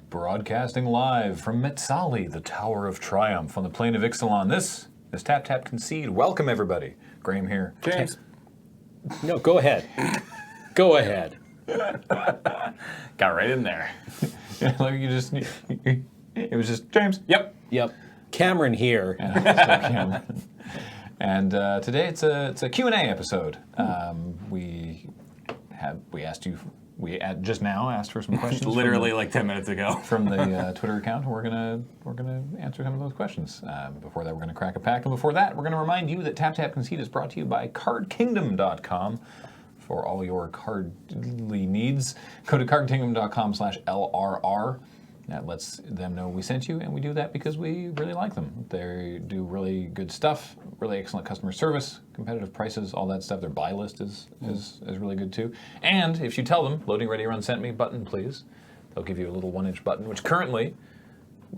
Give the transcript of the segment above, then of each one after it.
Broadcasting live from Metzali, the Tower of Triumph on the plain of Ixalan. This is Tap Tap Concede. Welcome, everybody. Graham here. James. No, go ahead. Go ahead. Got right in there. Like you just, it was just James. Yep. Cameron here. And today it's a Q&A episode. We just now asked for some questions. Literally like 10 minutes ago. From the Twitter account, and we're gonna answer some of those questions. Before that, we're gonna crack a pack, and before that, we're gonna remind you that Tap Tap Concede is brought to you by CardKingdom.com for all your cardly needs. Go to CardKingdom.com/LRR. That lets them know we sent you, and we do that because we really like them. They do really good stuff, really excellent customer service, competitive prices, all that stuff. Their buy list is really good too. And if you tell them, Loading Ready Run sent me, button please, they'll give you a little 1-inch button, which currently,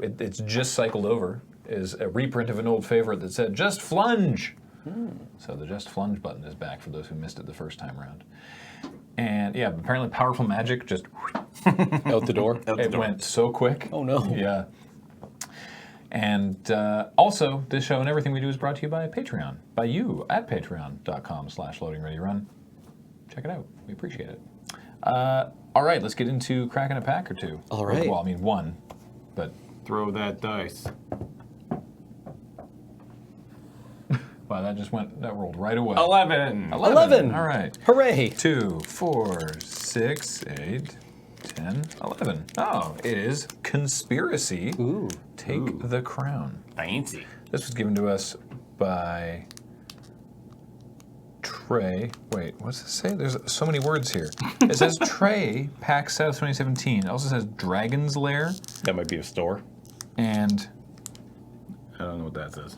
it's just cycled over, is a reprint of an old favorite that said, just flunge. So the just flunge button is back for those who missed it the first time around. And yeah, apparently powerful magic just Out the door. it went so quick. Oh no. Yeah. And also, this show and everything we do is brought to you by Patreon, by you at patreon.com/loadingreadyrun. Check it out. We appreciate it. All right, let's get into cracking a pack or two. All right. Well, I mean one, but Throw that dice. wow, that rolled right away. 11. 11. All right. Hooray. 2, 4, 6, 8, 10, 11. Oh, it is Conspiracy. Ooh. Take the Crown. Fancy. This was given to us by Trey. Wait, what's this say? There's so many words here. It says Trey, PAX South 2017. It also says Dragon's Lair. That might be a store. And I don't know what that says.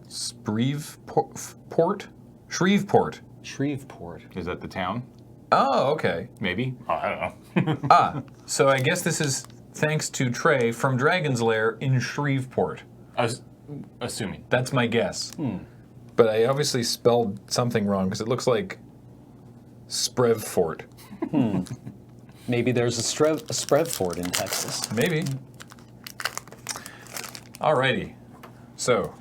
Shreveport. Shreveport. Is that the town? Oh, okay. Maybe. Oh, I don't know. So I guess this is thanks to Trey from Dragon's Lair in Shreveport. I was assuming. That's my guess. But I obviously spelled something wrong because it looks like Sprevfort. Maybe there's a Sprevfort in Texas. Maybe. Alrighty. So,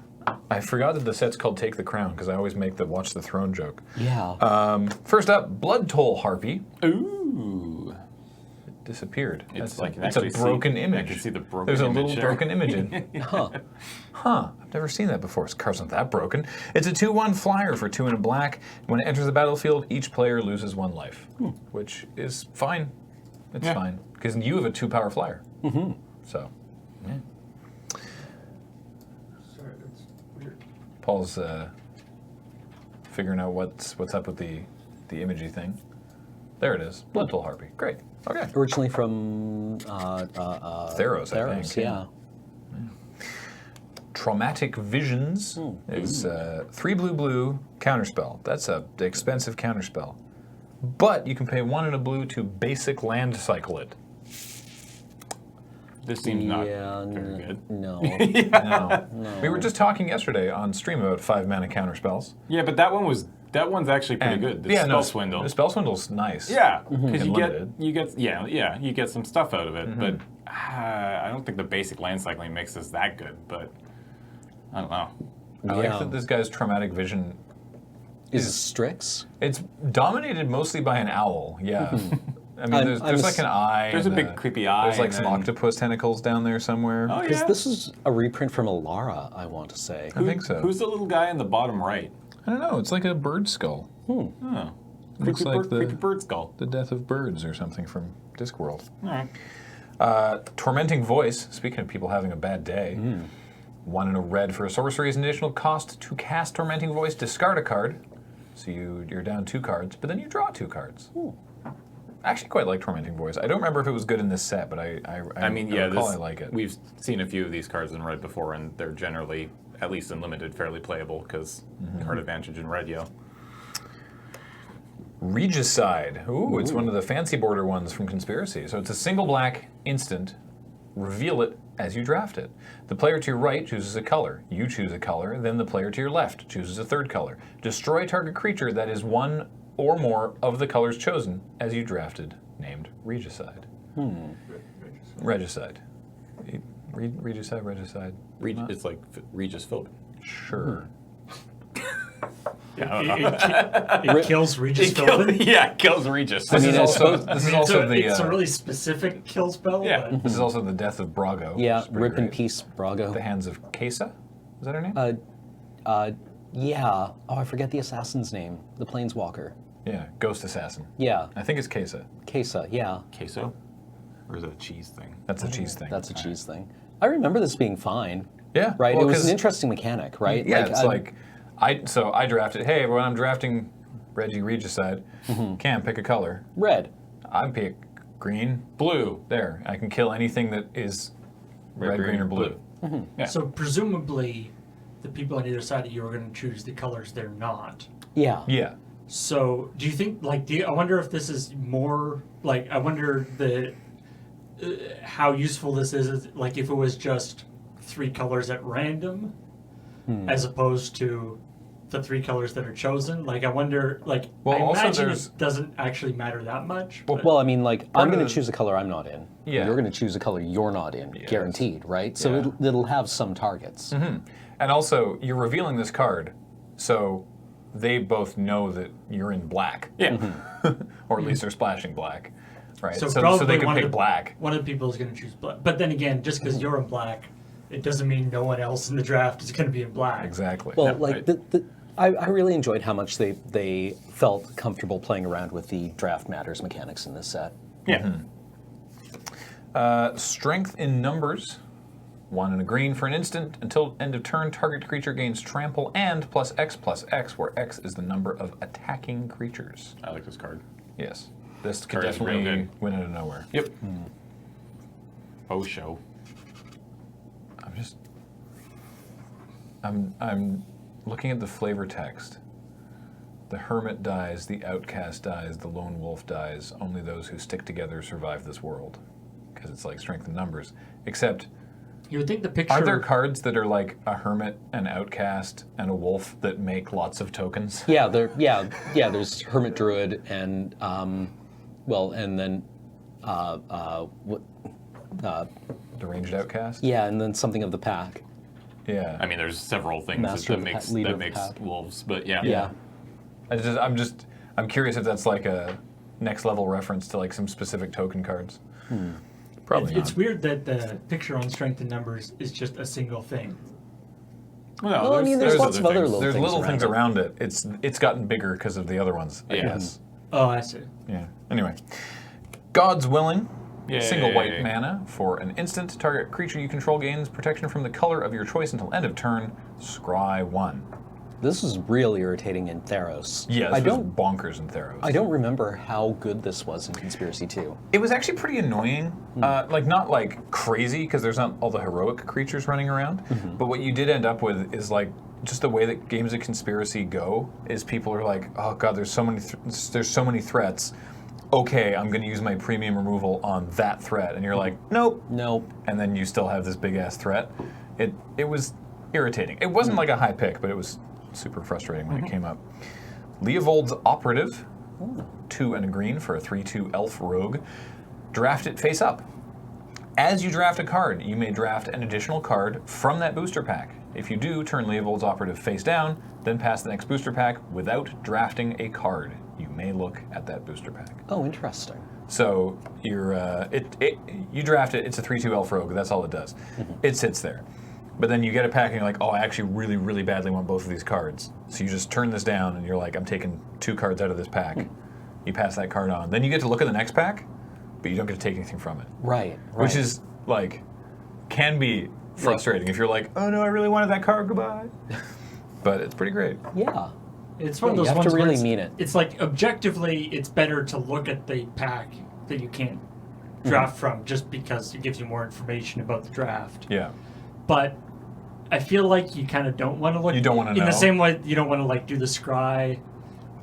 I forgot that the set's called Take the Crown because I always make the Watch the Throne joke. Yeah. First up, Blood Toll Harpy. Ooh. It disappeared. It's It's a broken image. I can see the broken There's image. a little broken image in. Huh. I've never seen that before. This card's not that broken. It's a 2/1 flyer for 2 and a black. When it enters the battlefield, each player loses 1 life, which is fine. It's fine because you have a 2-power flyer. So, yeah. Sorry, that's weird. Paul's figuring out what's up with the imagey thing. There it is. Blood Toll Harpy. Great. Okay. Originally from Theros, I think. yeah. Traumatic Visions is 3 blue counterspell. That's a expensive counterspell. But you can pay 1 and a blue to basic land cycle it. This seems not Yeah, very good. No. No. We were just talking yesterday on stream about 5-mana counterspells. Yeah, but that one's actually pretty good. The Spell Swindle. The Spell Swindle's nice. Yeah, because And you get some stuff out of it, but I don't think the basic land cycling makes us that good. But I don't know. I like that this guy's Traumatic Vision. Is it Strix? It's dominated mostly by an owl. Yeah. I mean, there's like an eye. There's a big creepy eye. There's like some and then- octopus tentacles down there somewhere. Oh Because yeah. this is a reprint from Alara, I want to say. I think so. Who's the little guy in the bottom right? I don't know. It's like a bird skull. Oh, Looks like creepy bird skull. the death of birds or something from Discworld. All right. Tormenting Voice. Speaking of people having a bad day. 1 and a red for a sorcery is an additional cost to cast Tormenting Voice. Discard a card. So you're down 2 cards, but then you draw 2 cards. I actually quite like Tormenting Voice. I don't remember if it was good in this set, but I recall I like it. We've seen a few of these cards in red before, and they're generally, at least in limited, fairly playable because card advantage in red, Regicide. Ooh, it's one of the fancy border ones from Conspiracy. So it's a single black instant. Reveal it as you draft it. The player to your right chooses a color. You choose a color, then the player to your left chooses a 3rd color. Destroy target creature that is 1 or more of the colors chosen as you drafted, named Regicide. Regicide. Regicide, regicide. It's like Regis Philbin. Sure. Yeah, I don't know. It kills Regis Philbin. Yeah, it kills Regis. This is also It's a the really specific kill spell. Yeah. But this is also the death of Brago. Yeah, which is pretty rip in great. peace, Brago. The hands of Kesa. Is that her name? Yeah. Oh, I forget the assassin's name. The Planeswalker. Yeah, Ghost Assassin. Yeah, I think it's Kesa. Kesa. Yeah, Queso? Or is it a cheese thing? That's a cheese thing. that's a cheese thing. I remember this being fine. Yeah, Right. well, it was 'cause- an interesting mechanic, right? Yeah, it's like I drafted. Hey, everyone, I'm drafting Reggie Regicide. Cam, pick a color. red. I pick green, blue. There, I can kill anything that is red, green, or blue. Yeah. So presumably, the people on either side of you are going to choose the colors they're not. Yeah. Yeah. So do you think I wonder if this is more like I wonder how useful this is. Like if it was just 3 colors at random, as opposed to the 3 colors that are chosen. Like I wonder. Like Well, I also imagine there's- it doesn't actually matter that much. Well, but- Well, I mean, like, I'm of going the- to choose a color I'm not in. Yeah. You're going to choose a color you're not in, Yes. guaranteed, right? So Yeah. it'll have some targets. And also, you're revealing this card, so they both know that you're in black, Yeah. or at least they're splashing black, right? So So probably they can one pick of the, black. One of the people is going to choose black. But then again, just because you're in black, it doesn't mean no one else in the draft is going to be in black. Exactly. Well, Yeah, like, right. I really enjoyed how much they felt comfortable playing around with the draft matters mechanics in this set. Yeah. Strength in numbers. 1 and a green for an instant. Until end of turn, target creature gains trample and +X, where X is the number of attacking creatures. I like this card. Yes. This could Card is real definitely good. win out of nowhere. Yep. Oh, show. I'm looking at the flavor text. The hermit dies, the outcast dies, the lone wolf dies. Only those who stick together survive this world. Because it's like strength in numbers. Except, You would think the picture. are there cards that are like a hermit, an outcast, and a wolf that make lots of tokens? Yeah, there's Hermit Druid and and then what? Deranged outcast? Yeah, and then something of the pack. Yeah. I mean, there's several things Master that of the makes leader that of the makes pack. wolves, but yeah. Yeah. I'm curious if that's like a next level reference to like some specific token cards. Probably It's not. weird that the picture on strength and numbers is just a single thing. Well, Well, I mean, there's lots of other things. little There's things little around things it. around it. It's gotten bigger because of the other ones, I Yeah. guess. Oh, I see. Yeah. Anyway. God's Willing. Yay. Single white mana for an instant. Target creature you control gains protection from the color of your choice until end of turn. Scry 1. This is real irritating in Theros. Yeah, I this was don't bonkers in Theros. I don't remember how good this was in Conspiracy 2. It was actually pretty annoying. Like, not like crazy, because there's not all the heroic creatures running around. But what you did end up with is like, just the way that games of Conspiracy go is people are like, oh god, there's so many threats. Okay, I'm going to use my premium removal on that threat. And you're like, nope. Nope. And then you still have this big ass threat. It was irritating. It wasn't like a high pick, but it was super frustrating when it came up. Leovold's Operative, 2 and a green for a 3/2 elf rogue. Draft it face up. As you draft a card, you may draft an additional card from that booster pack. If you do, turn Leovold's Operative face down, then pass the next booster pack without drafting a card. You may look at that booster pack. Oh, interesting. So you're you draft it. It's a 3/2 elf rogue. That's all it does. It sits there, but then you get a pack and you're like, oh, I actually really, really badly want both of these cards. So you just turn this down and you're like, I'm taking 2 cards out of this pack. You pass that card on. Then you get to look at the next pack, but you don't get to take anything from it, Right. which is like can be frustrating if you're like, oh no, I really wanted that card. Goodbye. But it's pretty great. Yeah. It's one Yeah, of those you have ones to where really it's- mean it. It's like objectively, it's better to look at the pack that you can't draft from, just because it gives you more information about the draft. Yeah. But I feel like you kind of don't want to look. You don't wanna in know. the same way you don't want to like do the scry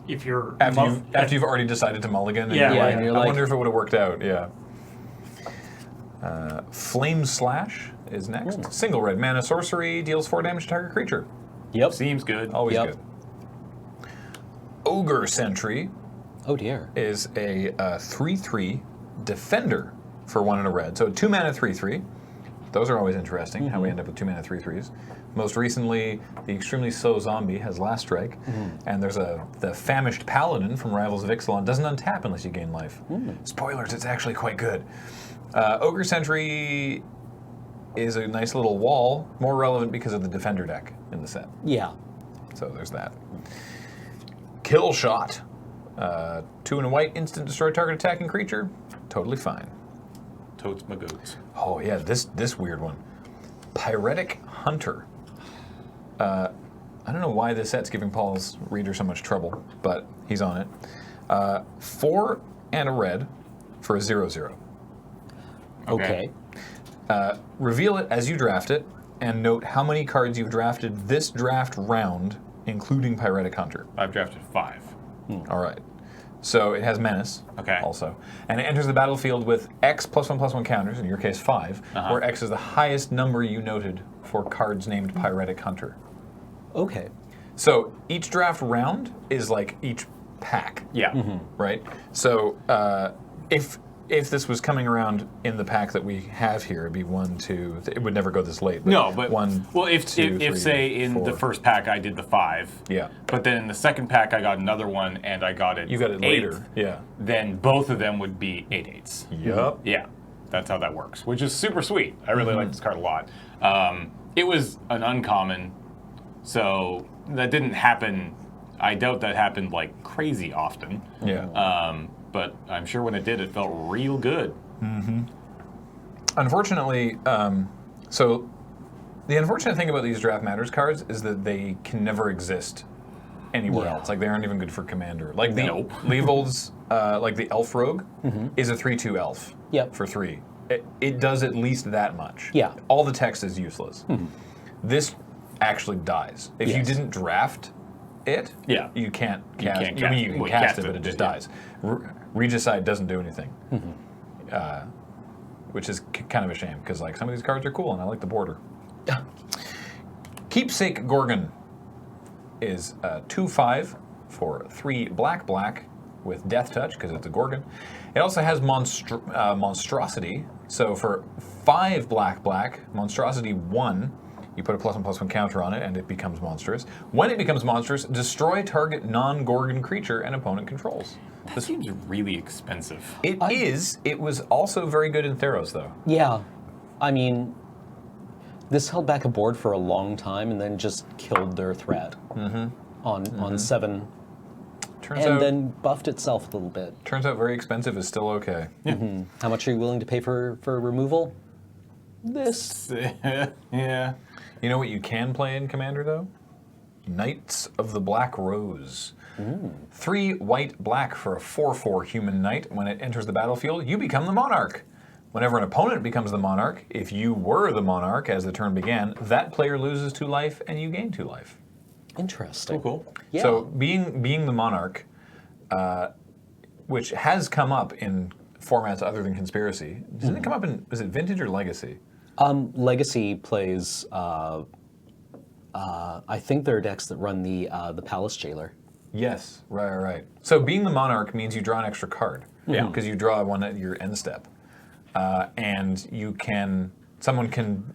if you're After you've already decided to mulligan, and Yeah. you're Yeah, like, and you're I like- wonder if it would have worked out. Yeah. Flame Slash is next. Single red mana sorcery, deals 4 damage to target creature. Yep. Seems good. Always Yep. good. Ogre Sentry Oh dear. is a 3/3 defender for 1 and a red. So 2 mana 3/3. Those are always interesting, how we end up with 2 mana 3/3s. Most recently, the extremely slow zombie has Last Strike, and there's the famished paladin from Rivals of Ixalan doesn't untap unless you gain life. Spoilers, it's actually quite good. Ogre Sentry is a nice little wall, more relevant because of the Defender deck in the set. Yeah. So there's that. Kill Shot. 2 and a white, instant destroy target attacking creature. Totally fine. Totes my goats. Oh yeah, this weird one. Pyretic Hunter. I don't know why this set's giving Paul's reader so much trouble, but he's on it. 4 and a red for a 0/0. Okay. Reveal it as you draft it, and note how many cards you've drafted this draft round, including Pyretic Hunter. I've drafted 5. All right. So it has Menace Okay. also. And it enters the battlefield with X +1/+1 counters, in your case 5, where X is the highest number you noted for cards named Pyretic Hunter. Okay. So each draft round is like each pack, Yeah. right? So if this was coming around in the pack that we have here, it'd be 1, 2. It would never go this late. No, but 1. well, if 2, 3, say in 4. the first pack I did the 5, Yeah. but then in the second pack I got another one and I got it. You got it 8, later. Yeah. Then both of them would be 8/8s. Yup. Yeah, that's how that works, which is super sweet. I really like this card a lot. It was an uncommon, so that didn't happen. I doubt that happened like crazy often. Yeah. But I'm sure when it did, it felt real good. Unfortunately, so the unfortunate thing about these Draft Matters cards is that they can never exist anywhere Yeah. else. Like they aren't even good for Commander. Like the Nope. Leovold's, like the Elf Rogue, is a 3/2 Elf. Yep. For 3. It does at least that much. Yeah. All the text is useless. This actually dies. If you Yes. didn't draft it, Yeah. you can't You cast. can't I mean, cast you it. can Well, cast cast it, but it, it just yeah. dies. Regicide doesn't do anything, which is kind of a shame because like some of these cards are cool and I like the border. Keepsake Gorgon is 2/5 for 3 black with Death Touch because it's a Gorgon. It also has Monstrosity. So for 5 black, Monstrosity 1, you put a +1/+1 counter on it and it becomes monstrous. When it becomes monstrous, destroy target non-Gorgon creature and opponent controls. That seems really expensive. It is. It was also very good in Theros though. Yeah. I mean, this held back a board for a long time and then just killed their threat on 7, Turns and out, then buffed itself a little bit. turns out very expensive is still okay. How much are you willing to pay for removal? This. Yeah. You know what you can play in Commander, though? Knights of the Black Rose. 3 white-black for a 4/4 human knight. When it enters the battlefield, you become the monarch. Whenever an opponent becomes the monarch, if you were the monarch as the turn began, that player loses 2 life and you gain 2 life. Interesting. Cool. Yeah. So being the monarch, which has come up in formats other than Conspiracy, doesn't it come up in, is it Vintage or Legacy? Legacy plays. I think there are decks that run the Palace Jailer. Yes, right. So being the monarch means you draw an extra card. Yeah. Because you draw one at your end step. And someone can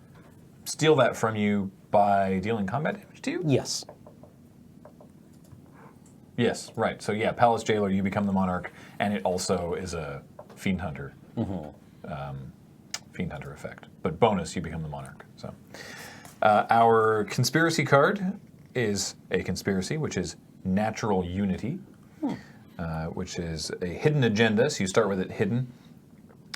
steal that from you by dealing combat damage to you? Yes. Yes, right. So yeah, Palace Jailer, you become the monarch, and it also is a Fiend Hunter. Fiend Hunter effect. But bonus, you become the monarch. So our conspiracy card is a conspiracy, which is Natural Unity, which is a hidden agenda. So you start with it hidden,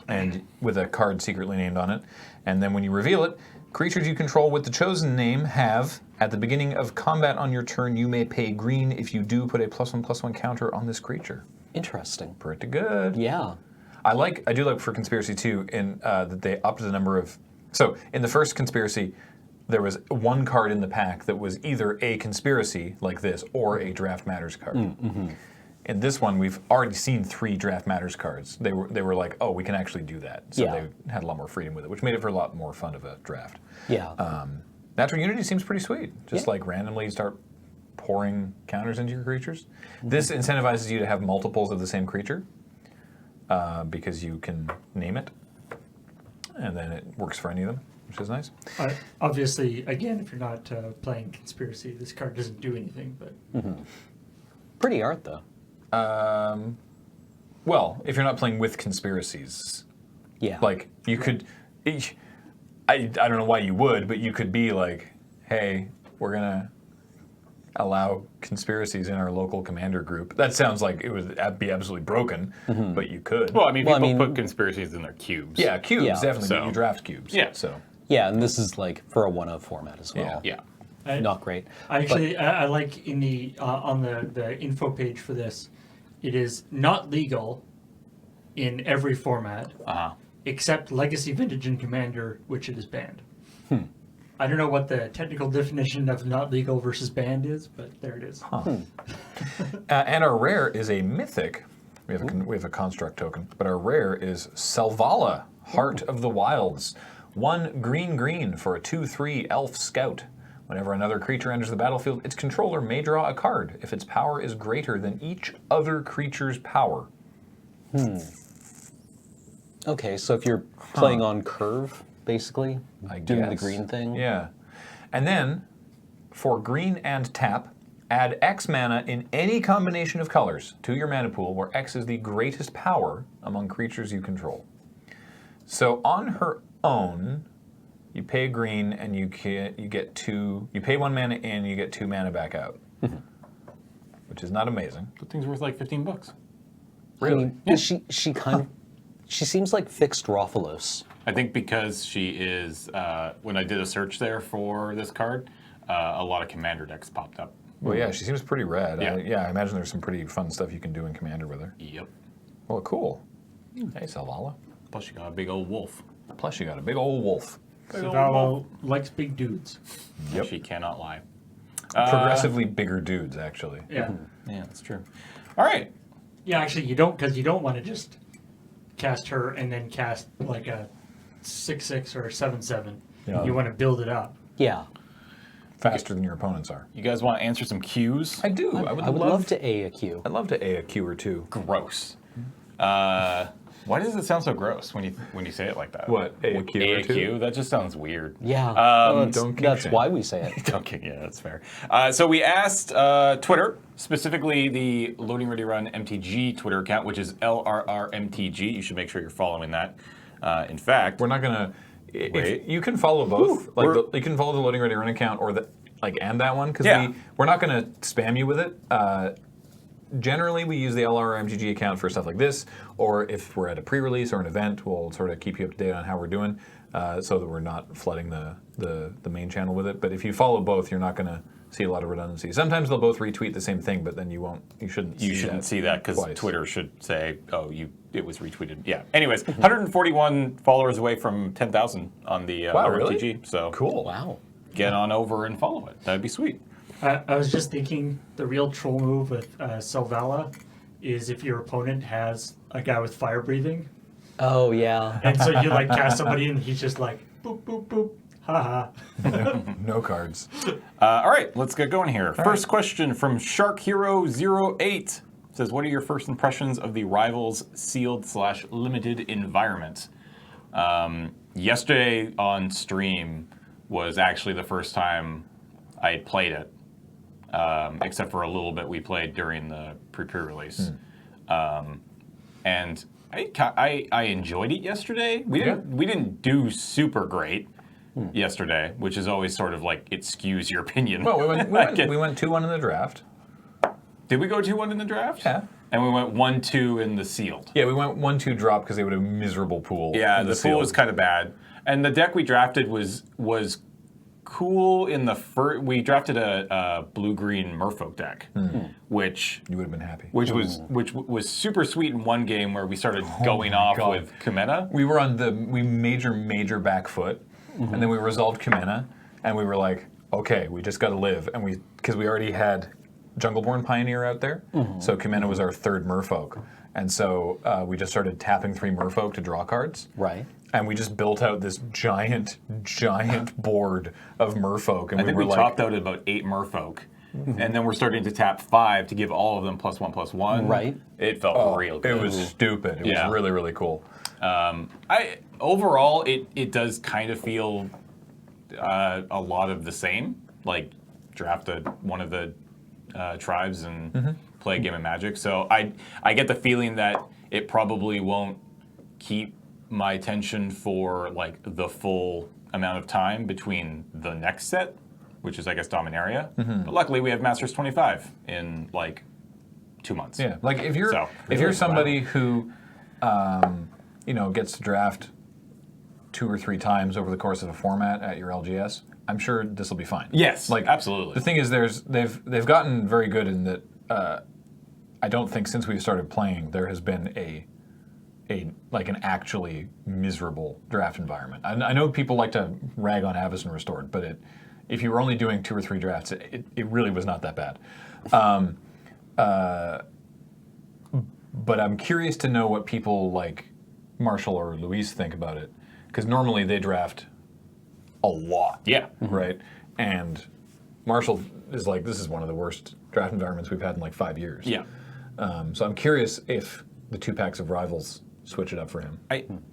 and with a card secretly named on it. And then when you reveal it, creatures you control with the chosen name have, at the beginning of combat on your turn, you may pay green. If you do, put a +1/+1 counter on this creature. Interesting. Pretty good. Yeah. I do like for Conspiracy too, in that they upped the number of. So in the first Conspiracy, there was 1 card in the pack that was either a conspiracy like this or a Draft Matters card. In this one, we've already seen 3 Draft Matters cards. They were like, oh, we can actually do that. So Yeah. they had a lot more freedom with it, which made it for a lot more fun of a draft. Yeah. Natural Unity seems pretty sweet. Just Yeah. like randomly start pouring counters into your creatures. This incentivizes you to have multiples of the same creature because you can name it. and then it works for any of them, which is nice. Obviously, again, if you're not playing Conspiracy, this card doesn't do anything. But Pretty art, though. Well, if you're not playing with conspiracies, Yeah. like you could, I don't know why you would, but you could be like, hey, we're gonna allow conspiracies in our local commander group. That sounds like it would be absolutely broken, but you could. Well, I mean, Well, I people mean- put conspiracies in their cubes. Yeah, cubes, Yeah. definitely. So- But you draft cubes. Yeah. So, Yeah, and this is like for a 1-of format as well. Yeah. Yeah. Not great. I like in the on the info page for this, it is not legal in every format except Legacy, Vintage, and Commander, which it is banned. I don't know what the technical definition of not legal versus banned is, but there it is. and our rare is a mythic. We have a construct token, but our rare is Selvala, Heart of the Wilds. 1 green for a 2/3 elf scout. Whenever another creature enters the battlefield, its controller may draw a card if its power is greater than each other creature's power. Okay, so if you're playing on curve, basically, I doing the guess. green thing. Yeah. And then, for green and tap, add X mana in any combination of colors to your mana pool where X is the greatest power among creatures you control. So on her own, you pay green and you get 2. You pay 1 mana in, you get 2 mana back out, which is not amazing. That thing's worth like $15. Really? I mean, she kind of she seems like fixed Rofalos. I think because she is, when I did a search there for this card, a lot of commander decks popped up. Well, yeah, she seems pretty rad. Yeah. I imagine there's some pretty fun stuff you can do in Commander with her. Yep. Well, cool. Hey, Selvala. Plus you got a big old wolf. Plus, you got a big old wolf. Savalo likes big dudes. Yep. She cannot lie. Progressively bigger dudes, actually. Yeah. Yeah, that's true. All right. Yeah, actually, you don't, because you don't want to just cast her and then cast like a 6/6 or a 7/7. Yeah. You want to build it up. Yeah, Faster than your opponents are. You guys want to answer some cues? I do. I would love to A a Q. I'd love to A a Q or two. Gross. Why does it sound so gross when you say it like that? What, A a Q or two? AQ? That just sounds weird. Yeah, Um, don't kink that's shame. why we say it. Okay, yeah, that's fair. So we asked Twitter, specifically the Loading Ready Run MTG Twitter account, which is LRRMTG. You should make sure you're following that. In fact, We're not gonna. Wait. You can follow both. We're- You can follow the Loading Ready Run account or and that one because Yeah. we're not gonna spam you with it. Generally, we use the LRMTG account for stuff like this, or if we're at a pre-release or an event, we'll sort of keep you up to date on how we're doing, so that we're not flooding the main channel with it. But if you follow both, you're not going to see a lot of redundancy. Sometimes they'll both retweet the same thing, but then you shouldn't. you shouldn't see that because twice. Twitter should say, "Oh, it was retweeted." Yeah. Anyways, 141 followers away from 10,000 on the Wow, RMTG. really? So Cool. Wow. get on over and follow it. That'd be sweet. I was just thinking the real troll move with Selvala is if your opponent has a guy with fire breathing, Oh yeah. and so you like cast somebody and he's just like boop boop boop, haha. No cards. All right, let's get going here. First question from Shark Hero 08 says, "What are your first impressions of the Rivals sealed/limited environment?" Yesterday on stream was actually the first time I had played it, except for a little bit we played during the pre-release, and I enjoyed it yesterday. We didn't do super great yesterday, which is always sort of like it skews your opinion. Well, we went 2-1 in the draft. Did we go 2-1 in the draft? Yeah. And we went 1-2 in the sealed. Yeah, we went 1-2 drop because they would have a miserable pool. Yeah, in the pool sealed. was kind of bad. And the deck we drafted was cool in the first. We drafted a blue-green Merfolk deck, which You would have been happy. which was super sweet in one game where we started going off God. with Kumena. We were on we major back foot, and then we resolved Kumena, and we were like, okay, we just got to live, and because we already had Jungleborn Pioneer out there, so Kumena was our third Merfolk, and so we just started tapping 3 Merfolk to draw cards. Right. And we just built out this giant board of Merfolk, and I think were we like, topped out at about 8 Merfolk. and then we're starting to tap 5 to give all of them +1/+1. Right. It felt real good. It was stupid. It Yeah. was really, really cool. Overall, it does kind of feel a lot of the same. Like draft one of the tribes and play a game of Magic. So I get the feeling that it probably won't keep my attention for like the full amount of time between the next set, which is I guess Dominaria. But luckily we have Masters 25 in like 2 months. Yeah, like if you're So, if you're somebody who gets to draft 2 or 3 times over the course of a format at your LGS, I'm sure this will be fine. Yes, like absolutely. The thing is, they've gotten very good in that. I don't think since we've started playing there has been an actually miserable draft environment. I know people like to rag on Avison Restored, but if you were only doing 2 or 3 drafts, it really was not that bad. But I'm curious to know what people like Marshall or Luis think about it, because normally they draft a lot. Yeah. Right? And Marshall is like, this is one of the worst draft environments we've had in like 5 years. Yeah. So I'm curious if the 2 packs of Rivals switch it up for him.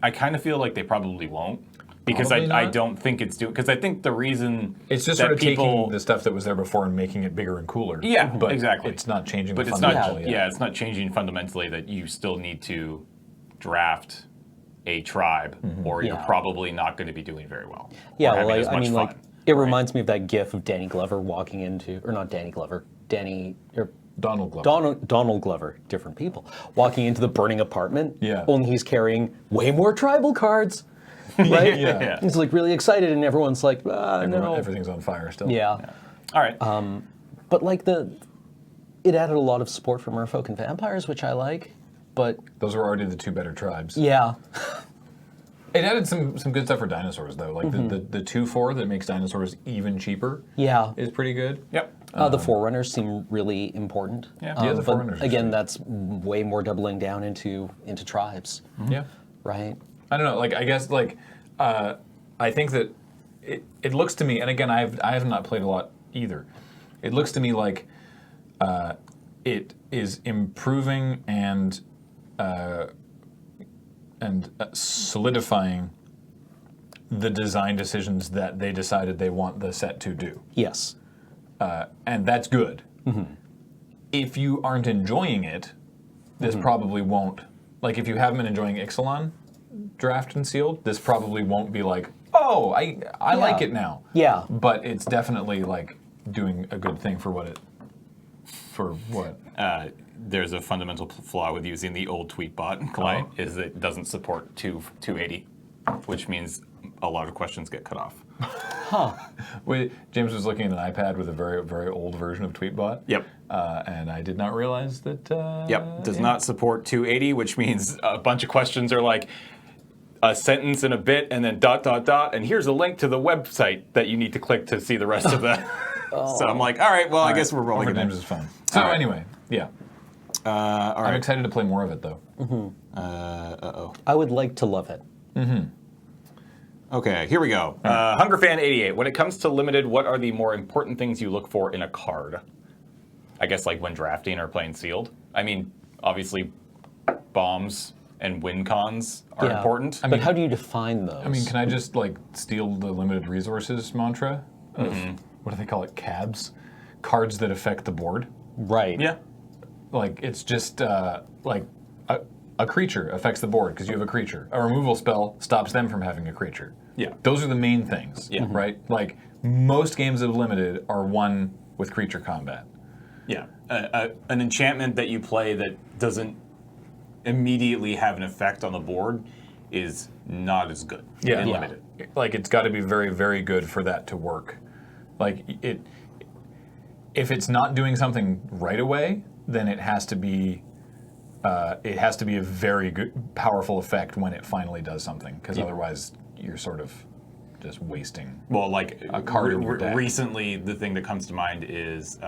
I kind of feel like they probably won't. Because Probably I not. don't think it's doing. Because I think the reason It's just that sort of people, taking the stuff that was there before and making it bigger and cooler. Yeah, but exactly. It's not changing But the it's not. fundamental yet. Yeah, it's not changing fundamentally that you still need to draft a tribe, or you're Yeah. probably not going to be doing very well. Yeah, or well, having as I much mean, fun. like, it reminds me of that gif of Danny Glover walking into, or not Danny Glover, Donald Glover. Donald Glover, different people, walking into the burning apartment. Yeah. Only he's carrying way more tribal cards, right? Yeah. He's like really excited, and everyone's like, no. Everything's on fire still. Yeah. All right. But like it added a lot of support for merfolk and vampires, which I like. But Those were already the 2 better tribes. yeah, It added some good stuff for dinosaurs, though. Like the 2/4 that makes dinosaurs even cheaper yeah. is pretty good. Yep. The Forerunners seem really important. Yeah. Yeah, the but Forerunners are again, sweet. that's way more doubling down into tribes, Yeah. right? I don't know. Like I guess like I think that it looks to me, and again I have not played a lot either. It looks to me like it is improving and solidifying the design decisions that they decided they want the set to do, Yes. and that's good. If you aren't enjoying it, this probably won't. Like if you haven't been enjoying Ixalan draft and sealed, this probably won't be like, oh, I like it now. Yeah. But it's definitely like doing a good thing for what. There's a fundamental flaw with using the old tweetbot, Clay, is that it doesn't support 280, which means a lot of questions get cut off. James was looking at an iPad with a very, very old version of Tweetbot. Yep. And I did not realize that. Yep. Does not support 280, which means a bunch of questions are like a sentence and a bit, and then ... and here's a link to the website that you need to click to see the rest of the. So I'm like, all right, well, I guess we're rolling Over it in. James is fun. So anyway, yeah. All I'm right. excited to play more of it, though. I would like to love it. Okay, here we go. HungerFan88. When it comes to limited, what are the more important things you look for in a card? I guess like when drafting or playing sealed. I mean, obviously, bombs and win cons are Yeah. important. But how do you define those? I mean, can I just like steal the limited resources mantra of what do they call it? Cabs, cards that affect the board. right. Yeah. Like it's just like a creature affects the board because you have a creature. A removal spell stops them from having a creature. Yeah. Those are the main things. Yeah. Right. Like most games of limited are won with creature combat. Yeah. An enchantment that you play that doesn't immediately have an effect on the board is not as good in limited. Like it's got to be very, very good for that to work. Like if it's not doing something right away, then it has to be a very good, powerful effect when it finally does something. Because otherwise, you're sort of just wasting. Well, like A card in your deck. recently, the thing that comes to mind is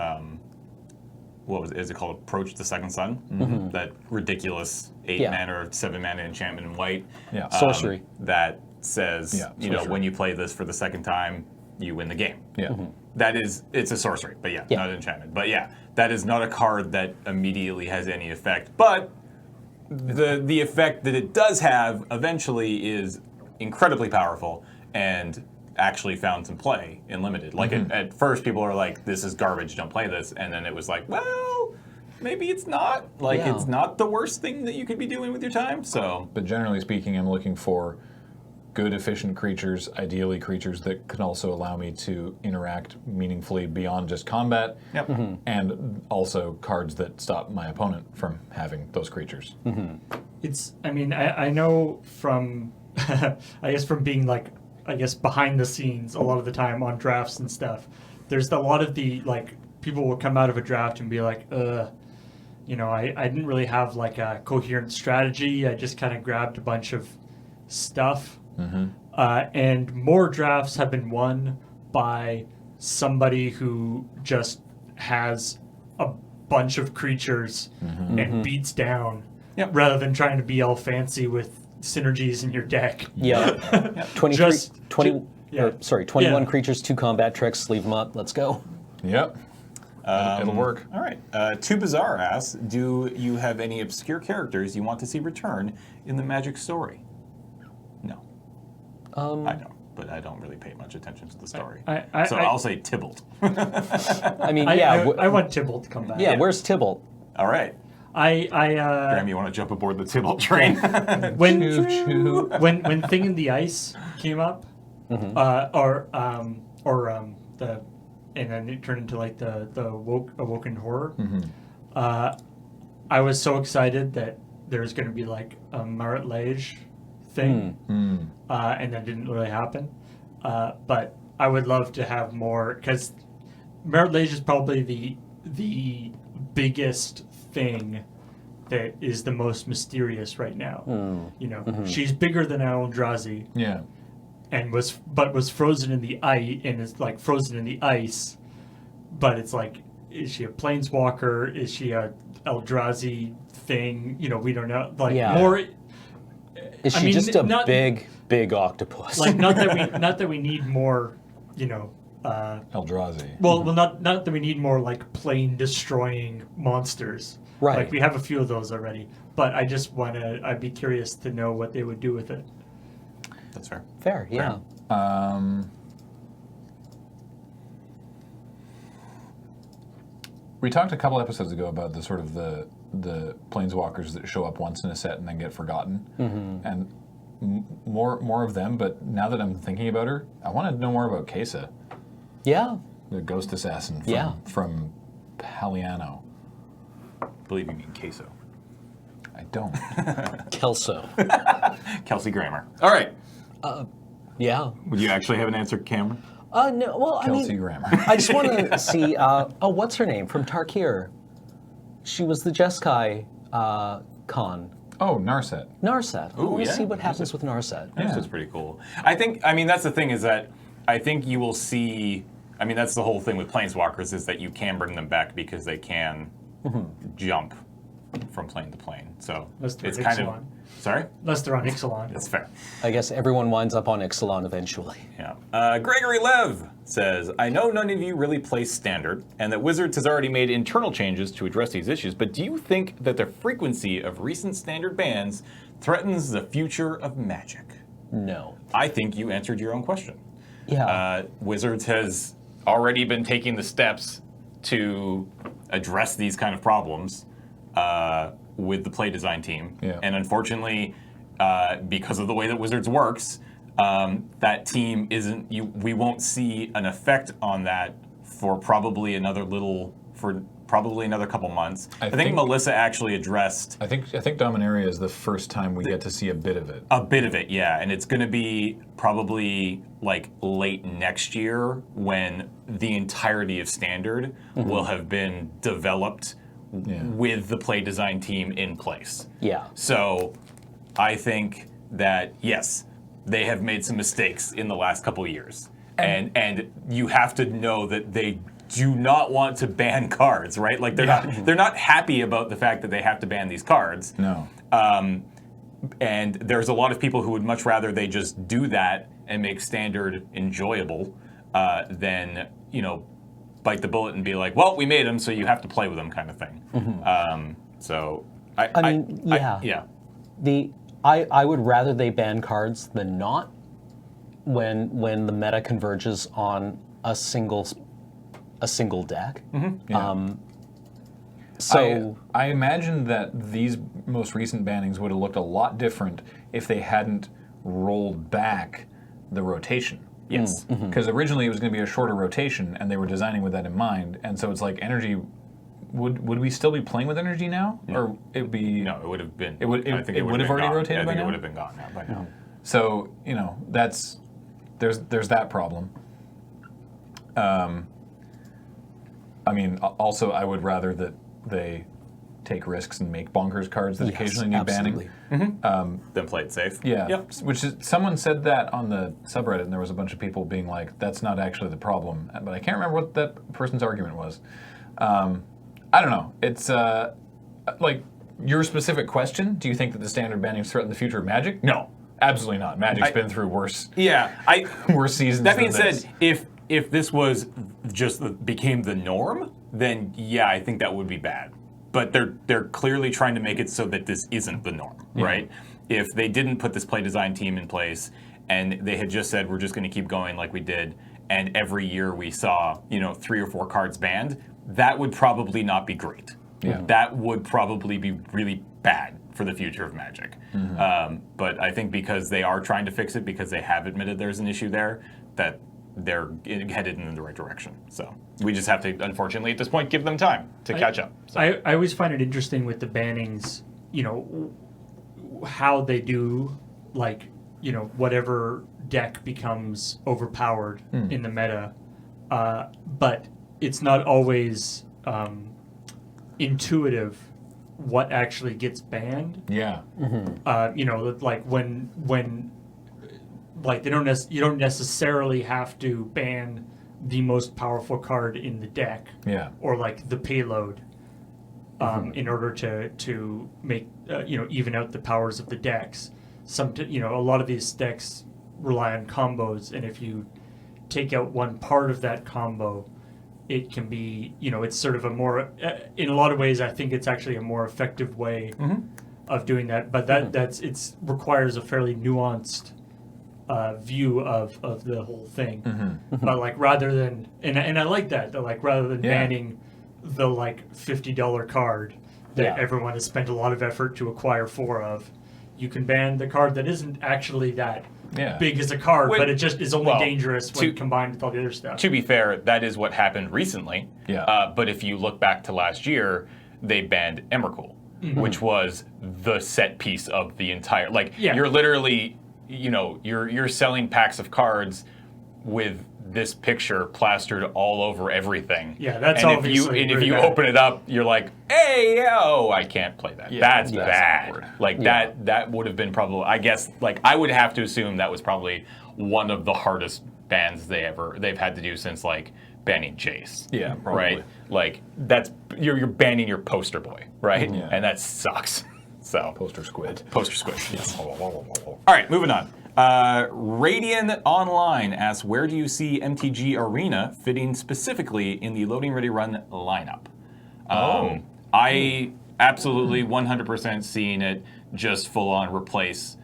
is it called? Approach the Second Sun. That ridiculous 8 Yeah. mana or 7 mana enchantment in white. Yeah. Sorcery. That says, Yeah, you know, sorcery. when you play this for the second time, you win the game. Yeah. it's a sorcery, but Yeah. not an enchantment. But yeah, that is not a card that immediately has any effect. But the effect that it does have eventually is incredibly powerful and actually found some play in Limited. Like at first people are like, this is garbage, don't play this. And then it was like, well, maybe it's not. Like Yeah. it's not the worst thing that you could be doing with your time. So But generally speaking, I'm looking for good, efficient creatures, ideally creatures that can also allow me to interact meaningfully beyond just combat, yep. and also cards that stop my opponent from having those creatures. It's, I mean, I know from, I guess from being like, I guess behind the scenes a lot of the time on drafts and stuff, there's a lot of the, like, people will come out of a draft and be like, you know, I didn't really have like a coherent strategy. I just kind of grabbed a bunch of stuff. And more drafts have been won by somebody who just has a bunch of creatures and beats down, Yep. rather than trying to be all fancy with synergies in your deck. Yeah. 23, Just- 20, yeah. or, sorry, 21 Yeah. creatures, 2 combat tricks, leave them up, let's go. Yep. It'll work. All right. Too Bizarre asks, do you have any obscure characters you want to see return in the Magic story? No. I don't, but I don't really pay much attention to the story. So I'll say Tybalt. I mean, I want Tybalt to come back. yeah, where's Tybalt? All right. Graham, you want to jump aboard the Tybalt train? when Choo-choo. when Thing in the Ice came up, the and then it turned into like the Awoken Horror. I was so excited that there's going to be like a Marit Lage thing, and that didn't really happen. But I would love to have more, because Marit Lage is probably the biggest thing that is the most mysterious right now. You know, she's bigger than Eldrazi, Yeah. and was frozen in the ice, and is like frozen in the ice. But it's like, is she a planeswalker? Is she a Eldrazi thing? You know, we don't know. Like Yeah. more. Is I she mean, just a not- big octopus? Like not that we need more. You know. Eldrazi. Well, not that we need more like plane destroying monsters. Right. Like we have a few of those already. But I just I'd be curious to know what they would do with it. That's fair. Fair, yeah. We talked a couple episodes ago about the sort of the planeswalkers that show up once in a set and then get forgotten, and more of them. But now that I'm thinking about her, I want to know more about Kesa, Yeah. the ghost assassin from, Yeah. from Paliano. I believe you mean Queso. I don't. Kelso. Kelsey Grammer. All right. Yeah. Would you actually have an answer, Cameron? No, well, I Kelsey mean, Grammer. I just want to see, what's her name from Tarkir? She was the Jeskai con. Oh, Narset. Narset. I Ooh, want to yeah. see what happens with Narset. This is pretty cool. I mean, that's the thing, is that I think you will see, I mean, that's the whole thing with Planeswalkers, is that you can bring them back because they can jump from plane to plane. So Unless they're it's kind of, Ixalan. sorry? Unless they're on Ixalan. That's fair. I guess everyone winds up on Ixalan eventually. Yeah. Gregory Lev says, I know none of you really play Standard, and that Wizards has already made internal changes to address these issues, but do you think that the frequency of recent Standard bans threatens the future of Magic? No. I think you answered your own question. Yeah. Wizards has already been taking the steps to address these kind of problems with the play design team. Yeah. And unfortunately, because of the way that Wizards works, that team isn't, we won't see an effect on that for probably another couple months. I think Melissa actually addressed I think Dominaria is the first time we get to see a bit of it. a bit of it, yeah, and it's going to be probably like late next year when the entirety of Standard will have been developed with the play design team in place. Yeah. So I think that, yes, they have made some mistakes in the last couple of years. And you have to know that they do not want to ban cards, right? Like they're not happy about the fact that they have to ban these cards. No. And there's a lot of people who would much rather they just do that and make Standard enjoyable than bite the bullet and be like, well, we made them, so you have to play with them, kind of thing. So I mean, yeah. I would rather they ban cards than not when the meta converges on a single deck. So I imagine that these most recent bannings would have looked a lot different if they hadn't rolled back the rotation. Yes. Because originally it was going to be a shorter rotation, and they were designing with that in mind. And so it's like energy. Would we still be playing with energy now, or it would be? No, it would have been. It would. It would have already rotated by now. I think it would have been gone now by now. So there's that problem. I mean, also I would rather that they take risks and make bonkers cards that occasionally need banning. Then play it safe. Yeah. Yep. Which is, someone said that on the subreddit, and there was a bunch of people being like, "That's not actually the problem." But I can't remember what that person's argument was. I don't know. It's like your specific question. Do you think that the standard bannings threaten the future of Magic? No, absolutely not. Magic's been through worse. Yeah, worse seasons. That being than this. said, if this was just became the norm, then yeah, I think that would be bad. But they're clearly trying to make it so that this isn't the norm, right? If they didn't put this play design team in place and they had just said we're just going to keep going like we did, and every year we saw 3 or 4 cards banned, that would probably not be great. Yeah. That would probably be really bad for the future of Magic. But I think because they are trying to fix it, because they have admitted there's an issue there, that they're headed in the right direction. So we just have to, unfortunately, at this point, give them time to catch up. So. I always find it interesting with the bannings, how they do, whatever deck becomes overpowered in the meta. But it's not always intuitive what actually gets banned. Yeah. Like when you don't necessarily have to ban the most powerful card in the deck. Yeah. Or like the payload. In order to make even out the powers of the decks. A lot of these decks rely on combos, and if you take out one part of that combo, it can be it's sort of a more in a lot of ways I think it's actually a more effective way of doing that. But it requires a fairly nuanced view of the whole thing. But rather than and I like that rather than banning the $50 card that everyone has spent a lot of effort to acquire 4 of, you can ban the card that isn't actually that big as a card, but it just is only dangerous when combined with all the other stuff. To be fair, that is what happened recently. Yeah. But if you look back to last year, they banned Emrakul, which was the set piece of the entire. You're literally, you're selling packs of cards with this picture plastered all over everything. Yeah, that's and obviously if you open it up, you're like, hey, I can't play that. Yeah, that's that's bad. awkward. That would have been probably, I guess, I would have to assume that was probably one of the hardest bans they've had to do since banning Jace. Yeah, probably. Right? That's you're banning your poster boy, right? Yeah. And that sucks. So Poster squid. Poster squid. Yes. All right, moving on. Radian Online asks, where do you see MTG Arena fitting specifically in the Loading Ready Run lineup? I absolutely 100% seeing it just full on replace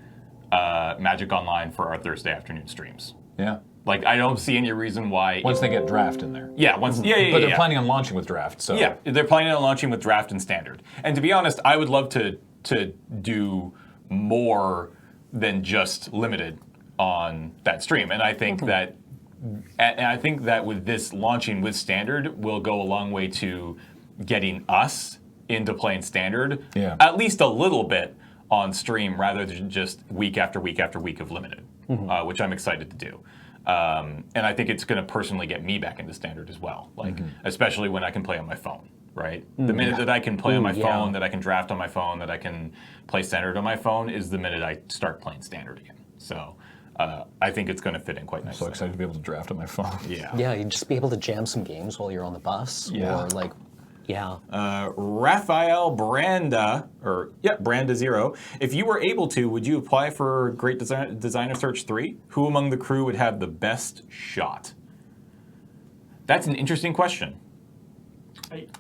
Magic Online for our Thursday afternoon streams. Yeah. I don't see any reason why. Once they get draft in there. Yeah, but they're planning on launching with draft, so. Yeah, they're planning on launching with draft and standard. And to be honest, I would love to do more than just limited on that stream. And I think that with this launching with standard will go a long way to getting us into playing standard at least a little bit on stream rather than just week after week after week of limited, which I'm excited to do. And I think it's going to personally get me back into standard as well, especially when I can play on my phone. Right? The minute that I can play on my phone, that I can draft on my phone, that I can play standard on my phone is the minute I start playing standard again. So I think it's going to fit in quite nicely. So excited to be able to draft on my phone. Yeah. Yeah, you'd just be able to jam some games while you're on the bus. Yeah. Or Raphael Branda 0. If you were able to, would you apply for Great Designer Search 3? Who among the crew would have the best shot? That's an interesting question.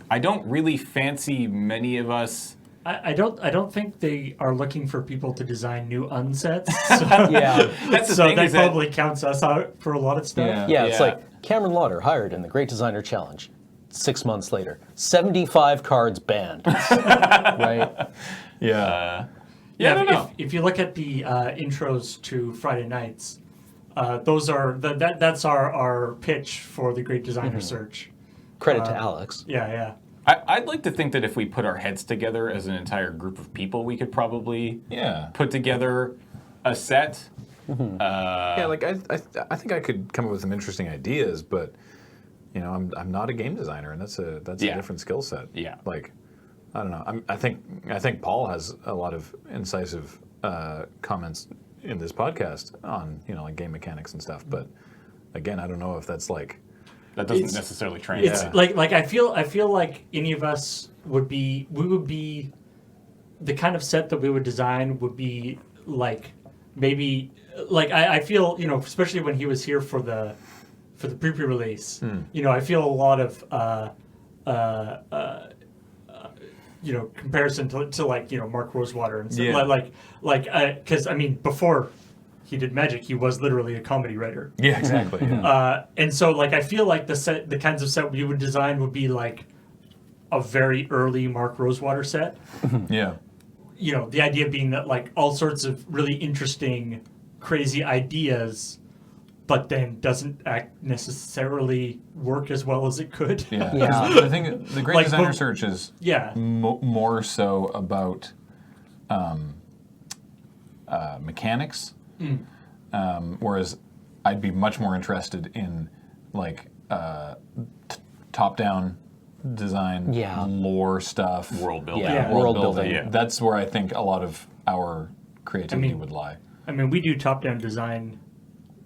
I don't really fancy many of us. I don't think they are looking for people to design new unsets. So, Yeah. That's the so thing. that Is probably counts us out for a lot of stuff. Yeah. Yeah, it's Yeah. like Cameron Lauder hired in the Great Designer Challenge. 6 months later, 75 cards banned. Right? Yeah. I don't know. If you look at the intros to Friday Nights, those are that's our pitch for the Great Designer Search. Credit to Alex. Yeah. I'd like to think that if we put our heads together as an entire group of people, we could probably put together a set. Yeah, like I think I could come up with some interesting ideas, but you know, I'm not a game designer, and that's a different skill set. Yeah. Like, I don't know. I think Paul has a lot of incisive comments in this podcast on, you know, like game mechanics and stuff. But again, I don't know if that's like. That doesn't necessarily translate. It's like I feel like any of us would be the kind of set that we would design would be like maybe like I feel, you know, especially when he was here for the pre-release, you know, I feel a lot of you know, comparison to like, you know, Mark Rosewater and stuff. Yeah. Because I mean, before he did Magic, he was literally a comedy writer. Yeah, exactly. Yeah. And so like I feel like the kinds of set we would design would be like a very early Mark Rosewater set. Yeah. You know, the idea being that like all sorts of really interesting, crazy ideas, but then doesn't necessarily work as well as it could. Yeah. Yeah. The thing, the Great Like, Designer but- Search is Yeah. more so about mechanics, whereas I'd be much more interested in like top-down design, Yeah. lore stuff, World building. Yeah. world World building. building. That's where I think a lot of our creativity would lie. I mean, we do top-down design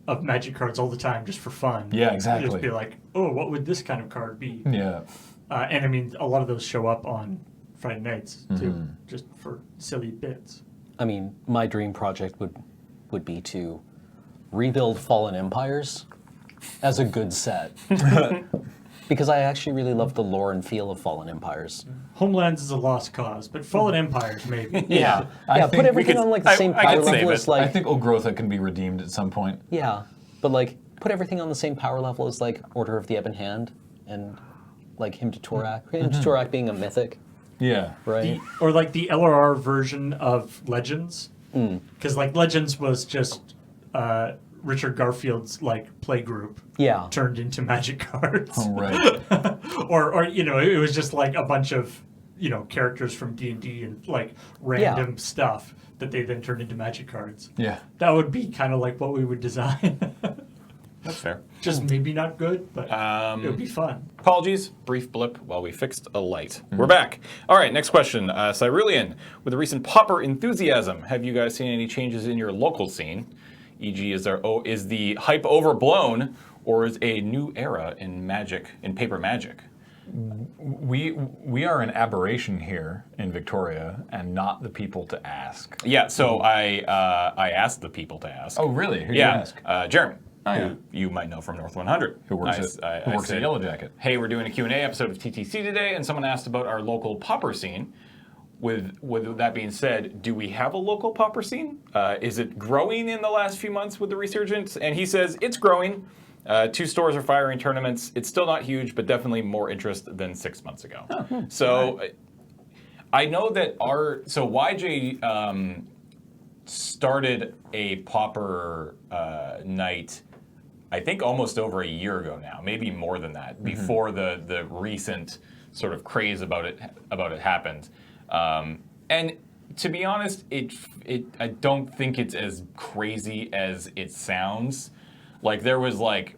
of Magic cards all the time just for fun. Yeah, exactly. Just be like, oh, what would this kind of card be? Yeah. And I mean, a lot of those show up on Friday nights too, just for silly bits. I mean, my dream project would be to rebuild Fallen Empires as a good set. Because I actually really love the lore and feel of Fallen Empires. Homelands is a lost cause, but Fallen Empires maybe. Yeah. I Yeah, think put everything could- on like the same I power could save level it. as like I think Ogrotha can be redeemed at some point. yeah, but like put everything on the same power level as like Order of the Ebon Hand and like Hymn to Torak. Hymn to Torak being a mythic, Yeah. right? Or like the LRR version of Legends, because like Legends was just Richard Garfield's like play group Yeah. turned into Magic cards. Oh, right. or you know, it was just like a bunch of, you know, characters from D&D and like random stuff that they then turned into Magic cards. Yeah. That would be kind of like what we would design. That's fair. Just maybe not good, but it would be fun. Apologies, brief blip while we fixed a light. We're back. All right, next question. Cyrillian, with the recent popper enthusiasm, have you guys seen any changes in your local scene? E.g., is the hype overblown, or is a new era in magic, in paper magic? We are an aberration here in Victoria, and not the people to ask. Yeah, so I asked the people to ask. Oh, really? Who did you yeah, ask? Jeremy, yeah. who you might know from North 100. Who works I at said, Yellow Jacket? Hey, we're doing a Q&A episode of TTC today, and someone asked about our local popper scene. With that being said, do we have a local popper scene? Is it growing in the last few months with the resurgence? And he says it's growing. 2 stores are firing tournaments. It's still not huge, but definitely more interest than 6 months ago. So I know that YJ started a popper night, I think almost over a year ago now, maybe more than that, before the recent sort of craze about it happened. And to be honest, I don't think it's as crazy as it sounds. Like there was like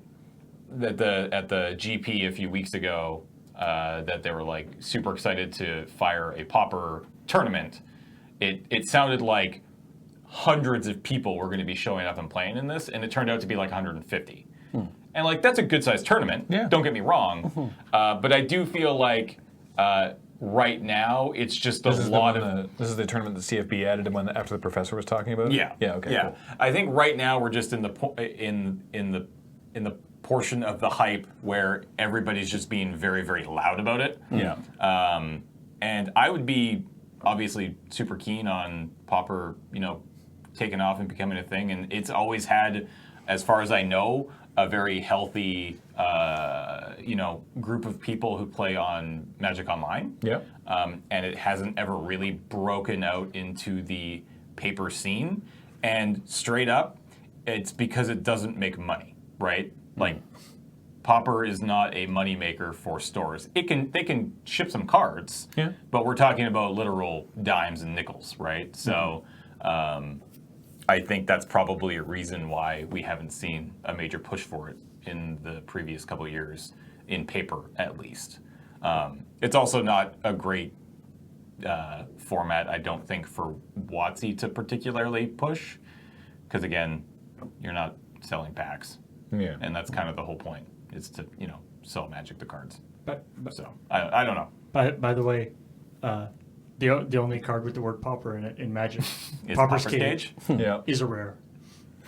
at the GP a few weeks ago that they were like super excited to fire a popper tournament. It sounded like hundreds of people were going to be showing up and playing in this, and it turned out to be like 150. And like that's a good sized tournament. Yeah. Don't get me wrong, but I do feel like. Right now, it's just This is the tournament that CFB added after the professor was talking about it? Yeah. Yeah. Okay. Yeah. Cool. I think right now we're just in the portion of the hype where everybody's just being very, very loud about it. Yeah. And I would be obviously super keen on Pauper, taking off and becoming a thing. And it's always had, as far as I know, a very healthy, group of people who play on Magic Online. Yeah. And it hasn't ever really broken out into the paper scene. And straight up, it's because it doesn't make money, right? Like, Pauper is not a moneymaker for stores. They can ship some cards, but we're talking about literal dimes and nickels, right? So I think that's probably a reason why we haven't seen a major push for it in the previous couple of years, in paper at least. It's also not a great format, I don't think, for WotC to particularly push, because again, you're not selling packs. Yeah. And that's kind of the whole point, is to, sell Magic the cards. But So, I don't know. by the way, the only card with the word Pauper in it in Magic, Is Pauper's Pauper's Cage, Yeah. is a rare.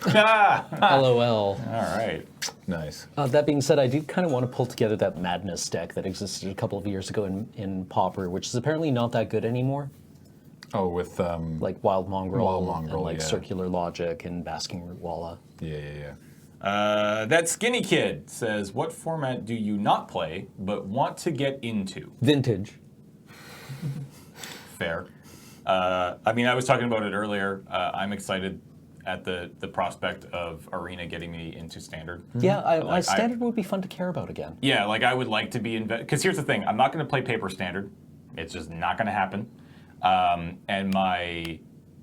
LOL. All right. Nice. That being said, I do kind of want to pull together that Madness deck that existed a couple of years ago in Pauper, which is apparently not that good anymore. Oh, with Like Wild Mongrel, Wild Mongrel, and yeah. Circular Logic and Basking Root Walla. yeah. That skinny kid says, what format do you not play but want to get into? Vintage. Fair. I was talking about it earlier. I'm excited at the prospect of Arena getting me into Standard. Yeah, Standard would be fun to care about again. Yeah, like I would like to be because here's the thing, I'm not going to play paper Standard. It's just not going to happen. And my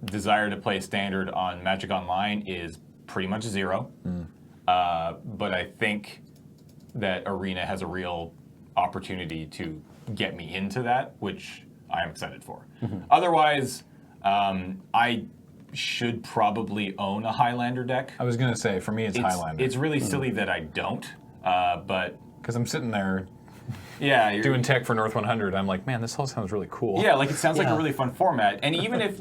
desire to play Standard on Magic Online is pretty much zero. But I think that Arena has a real opportunity to get me into that, which I am excited for. Otherwise, I should probably own a Highlander deck. I was gonna say, for me, it's Highlander. It's really silly that I don't, but because I'm sitting there yeah, you're doing tech for North 100. I'm like, man, this all sounds really cool. Yeah, like it sounds like a Yeah. really fun format. And even if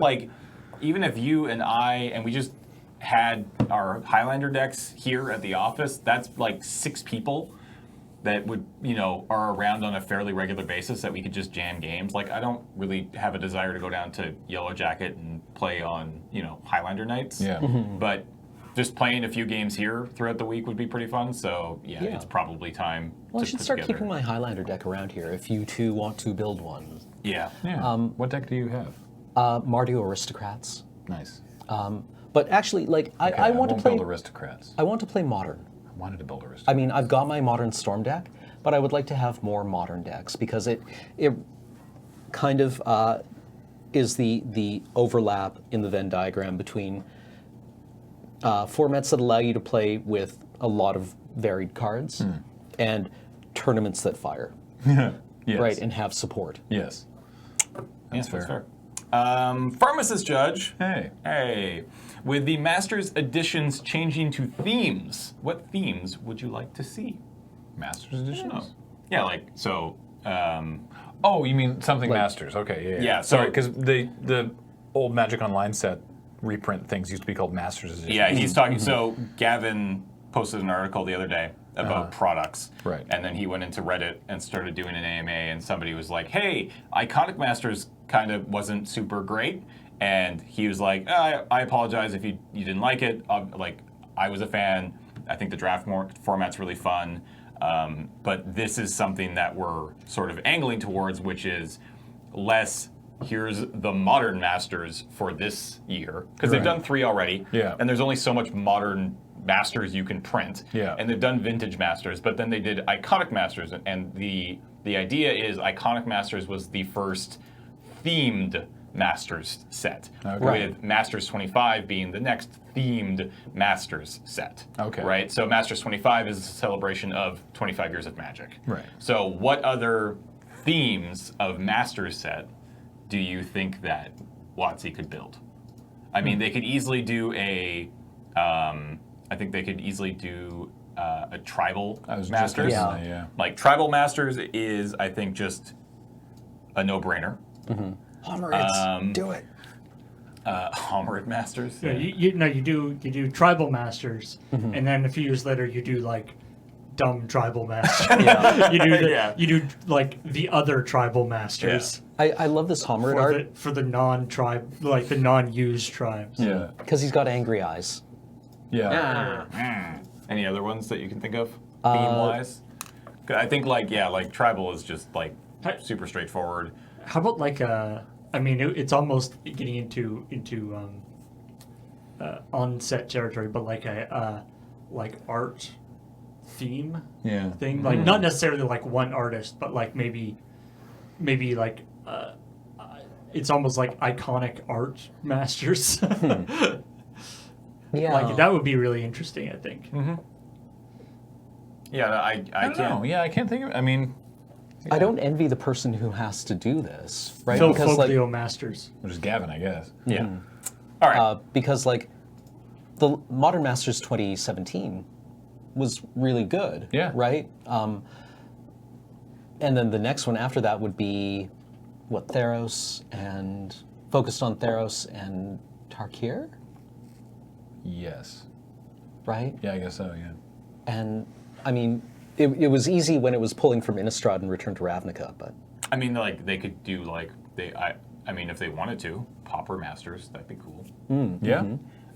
you and I, and we just had our Highlander decks here at the office, that's like 6 people that would, are around on a fairly regular basis that we could just jam games. Like, I don't really have a desire to go down to Yellow Jacket and play on, Highlander nights. Yeah. But just playing a few games here throughout the week would be pretty fun. So, yeah. Yeah. It's probably time Well, I to should put start together. keeping my Highlander deck around here if you two want to build one. Yeah. Yeah. What deck do you have? Mardio Aristocrats. Nice. But actually, like, Okay, I want to won't play. build Aristocrats. I want to play Modern. I wanted to build Aristocrats. I mean, I've got my Modern Storm deck, but I would like to have more Modern decks because it kind of is the overlap in the Venn diagram between formats that allow you to play with a lot of varied cards and tournaments that fire, Yes. right, and have support. Yes. That's fair. fair. Pharmacist Judge. Hey. With the Masters editions changing to themes, what themes would you like to see? Masters editions? Yeah, like, so, Oh, you mean something Like- Masters? Okay, yeah. Yeah, so- Sorry, because the old Magic Online set reprint things used to be called Masters editions. yeah, he's talking, so Gavin posted an article the other day about products. Right. And then he went into Reddit and started doing an AMA, and somebody was like, hey, Iconic Masters kind of wasn't super great. And he was like, I apologize if you didn't like it. I was a fan. I think the draft format's really fun. But this is something that we're sort of angling towards, which is less, here's the modern Masters for this year. Because they've Right. done 3 already. Yeah. And there's only so much modern Masters you can print. Yeah. And they've done vintage Masters, but then they did Iconic Masters. And the idea is Iconic Masters was the first themed Masters set, Okay. with Masters 25 being the next themed Masters set. Okay. Right? So Masters 25 is a celebration of 25 years of Magic. Right. So what other themes of Masters set do you think that WotC could build? I mean, they could easily do a tribal I was just Masters. gonna say, yeah. Like, Tribal Masters is, I think, just a no-brainer. Homerids, do it. Homerid Masters. Yeah, you do Tribal Masters, and then a few years later you do like dumb tribal master. You do like the other tribal masters. I love this Homeward art. For the non-tribe, like the non-used tribes. Yeah. Because he's got angry eyes. Yeah. Any other ones that you can think of, theme-wise? I think like tribal is just like super straightforward. How about like I mean, it's almost getting into on-set territory, but like a like art theme thing, like not necessarily like one artist, but like maybe like it's almost like iconic art masters. Yeah, like that would be really interesting, I think. Yeah, I don't know. Yeah, I can't think of. I mean, I don't envy the person who has to do this, right? Phil because Foglio masters. which is Gavin, I guess. Yeah. All right. because like the Modern Masters 2017 was really good. Yeah. Right. And then the next one after that would be what, Theros, and focused on Theros and Tarkir, Yes. right? Yeah, I guess so. Yeah. And I mean, it was easy when it was pulling from Innistrad and Return to Ravnica, but I mean, like they could do like I mean, if they wanted to, Pauper Masters, that'd be cool. Yeah.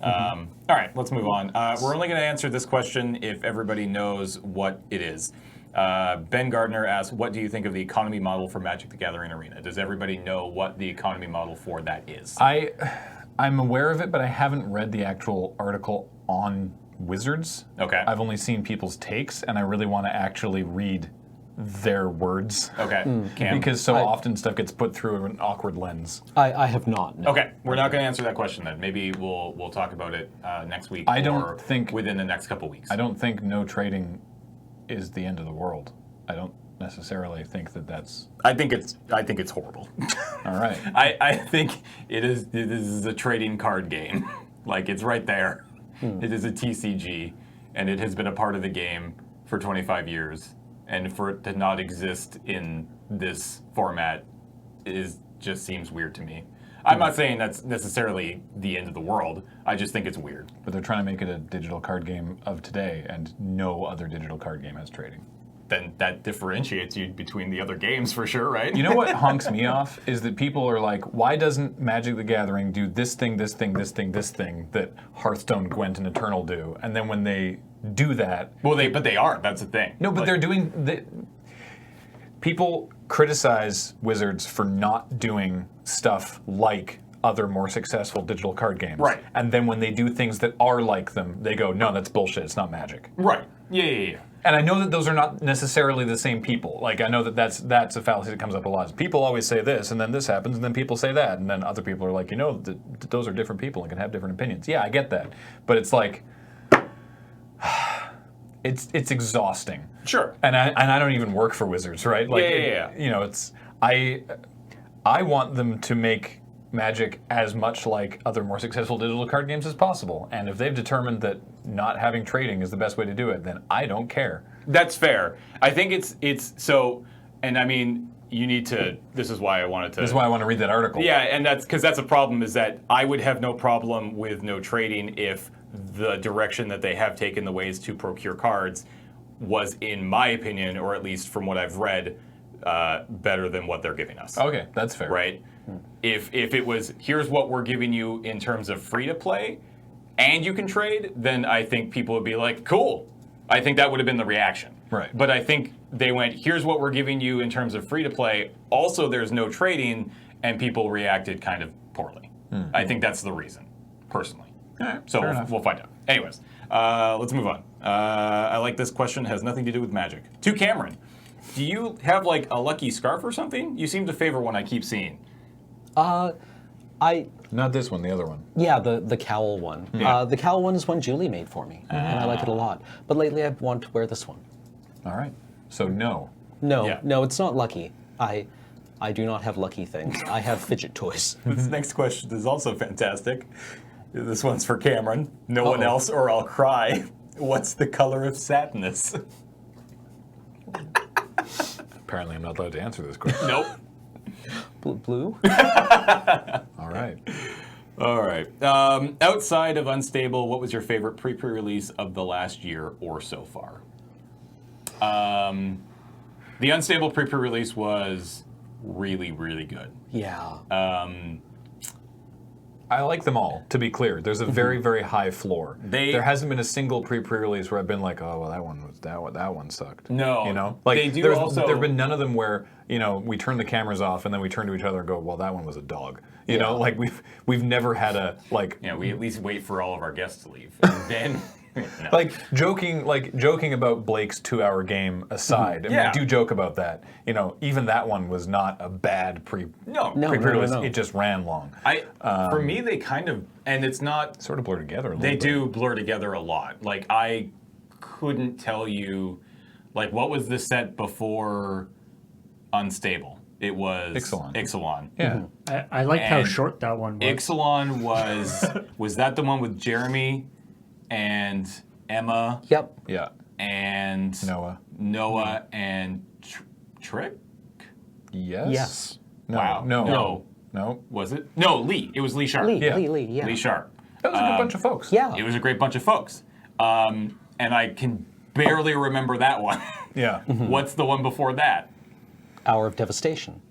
All right, let's move on. We're only going to answer this question if everybody knows what it is. Ben Gardner asks, what do you think of the economy model for Magic the Gathering Arena? Does everybody know what the economy model for that is? I'm aware of it, but I haven't read the actual article on Wizards. Okay. I've only seen people's takes, and I really want to actually read their words. Okay. Cam? Because so often stuff gets put through an awkward lens. I have not. No. Okay, we're not going to answer that question then. Maybe we'll talk about it next week. I don't or think- within the next couple weeks. I don't think no trading is the end of the world. I don't necessarily think that that's I think it's horrible. all right. I think it is a trading card game. Like it's right there. It is a TCG, and it has been a part of the game for 25 years. And for it to not exist in this format just seems weird to me. I'm not saying that's necessarily the end of the world. I just think it's weird. But they're trying to make it a digital card game of today, and no other digital card game has trading. Then that differentiates you between the other games for sure, right? You know what honks me off is that people are like, why doesn't Magic the Gathering do this thing, this thing, this thing, this thing that Hearthstone, Gwent, and Eternal do? And then when they do that... Well, but they are. That's the thing. No, but Like, they're doing... People criticize Wizards for not doing stuff like other more successful digital card games. Right. And then when they do things that are like them, they go, no, that's bullshit. It's not Magic. Right. Yeah. And I know that those are not necessarily the same people. Like, I know that that's a fallacy that comes up a lot. People always say this, and then this happens, and then people say that, and then other people are like, those are different people and can have different opinions. Yeah, I get that. But it's like, it's exhausting. Sure. And I don't even work for Wizards, right? Like, Yeah. You know, it's I want them to make Magic as much like other more successful digital card games as possible. And if they've determined that not having trading is the best way to do it, then I don't care. That's fair. I think it's so, and I mean, you need to. This is why I wanted to. This is why I want to read that article. Yeah, and that's because that's a problem. Is that I would have no problem with no trading if the direction that they have taken the ways to procure cards was, in my opinion, or at least from what I've read, better than what they're giving us. Okay, that's fair. Right? If it was, here's what we're giving you in terms of free to play, and you can trade, then I think people would be like, cool. I think that would have been the reaction. Right. But I think they went, here's what we're giving you in terms of free to play. Also, there's no trading, and people reacted kind of poorly. I think that's the reason, personally. All right, So fair enough. we'll find out. Anyways, let's move on. I like this question. Has nothing to do with Magic. To Cameron, do you have like a lucky scarf or something? You seem to favor one I keep seeing. Not this one, the other one. Yeah, the cowl one. Yeah. The cowl one is one Julie made for me, and I like it a lot. But lately I've wanted to wear this one. All right. So no. No, Yeah. no, it's not lucky. I do not have lucky things. I have fidget toys. This next question is also fantastic. This one's for Cameron. No one Uh-oh. else, or I'll cry. What's the color of sadness? Apparently I'm not allowed to answer this question. Nope. Blue? All right. All right. Outside of Unstable, what was your favorite pre-release of the last year or so far? The Unstable pre-release was really, really good. Yeah. I like them all, to be clear. There's a very, very high floor. There hasn't been a single pre-release where I've been like, oh, well, that one sucked. No. You know? Like, they do also... there have been none of them where, you know, we turn the cameras off and then we turn to each other and go, well, that one was a dog. You know, like we've never had a, like... Yeah, we at least wait for all of our guests to leave. And then... No. Like joking about Blake's 2-hour game aside, and we do joke about that. You know, even that one was not a bad pre-release. No. It just ran long. For me, they kind of, and it's not sort of blur together a little They bit. do blur together a lot. Like I couldn't tell you, like what was the set before Unstable? It was Ixalan. Yeah. I liked how short that one was. Ixalan was that the one with Jeremy and Emma? Yep. Yeah. And Noah and Trick? Yes. Yes. No. Wow. No. Was it? No, Lee. It was Lee Sharp. Lee, Yeah. Lee Sharp. That was a good bunch of folks. Yeah. It was a great bunch of folks. And I can barely remember that one. Yeah. What's the one before that? Hour of Devastation.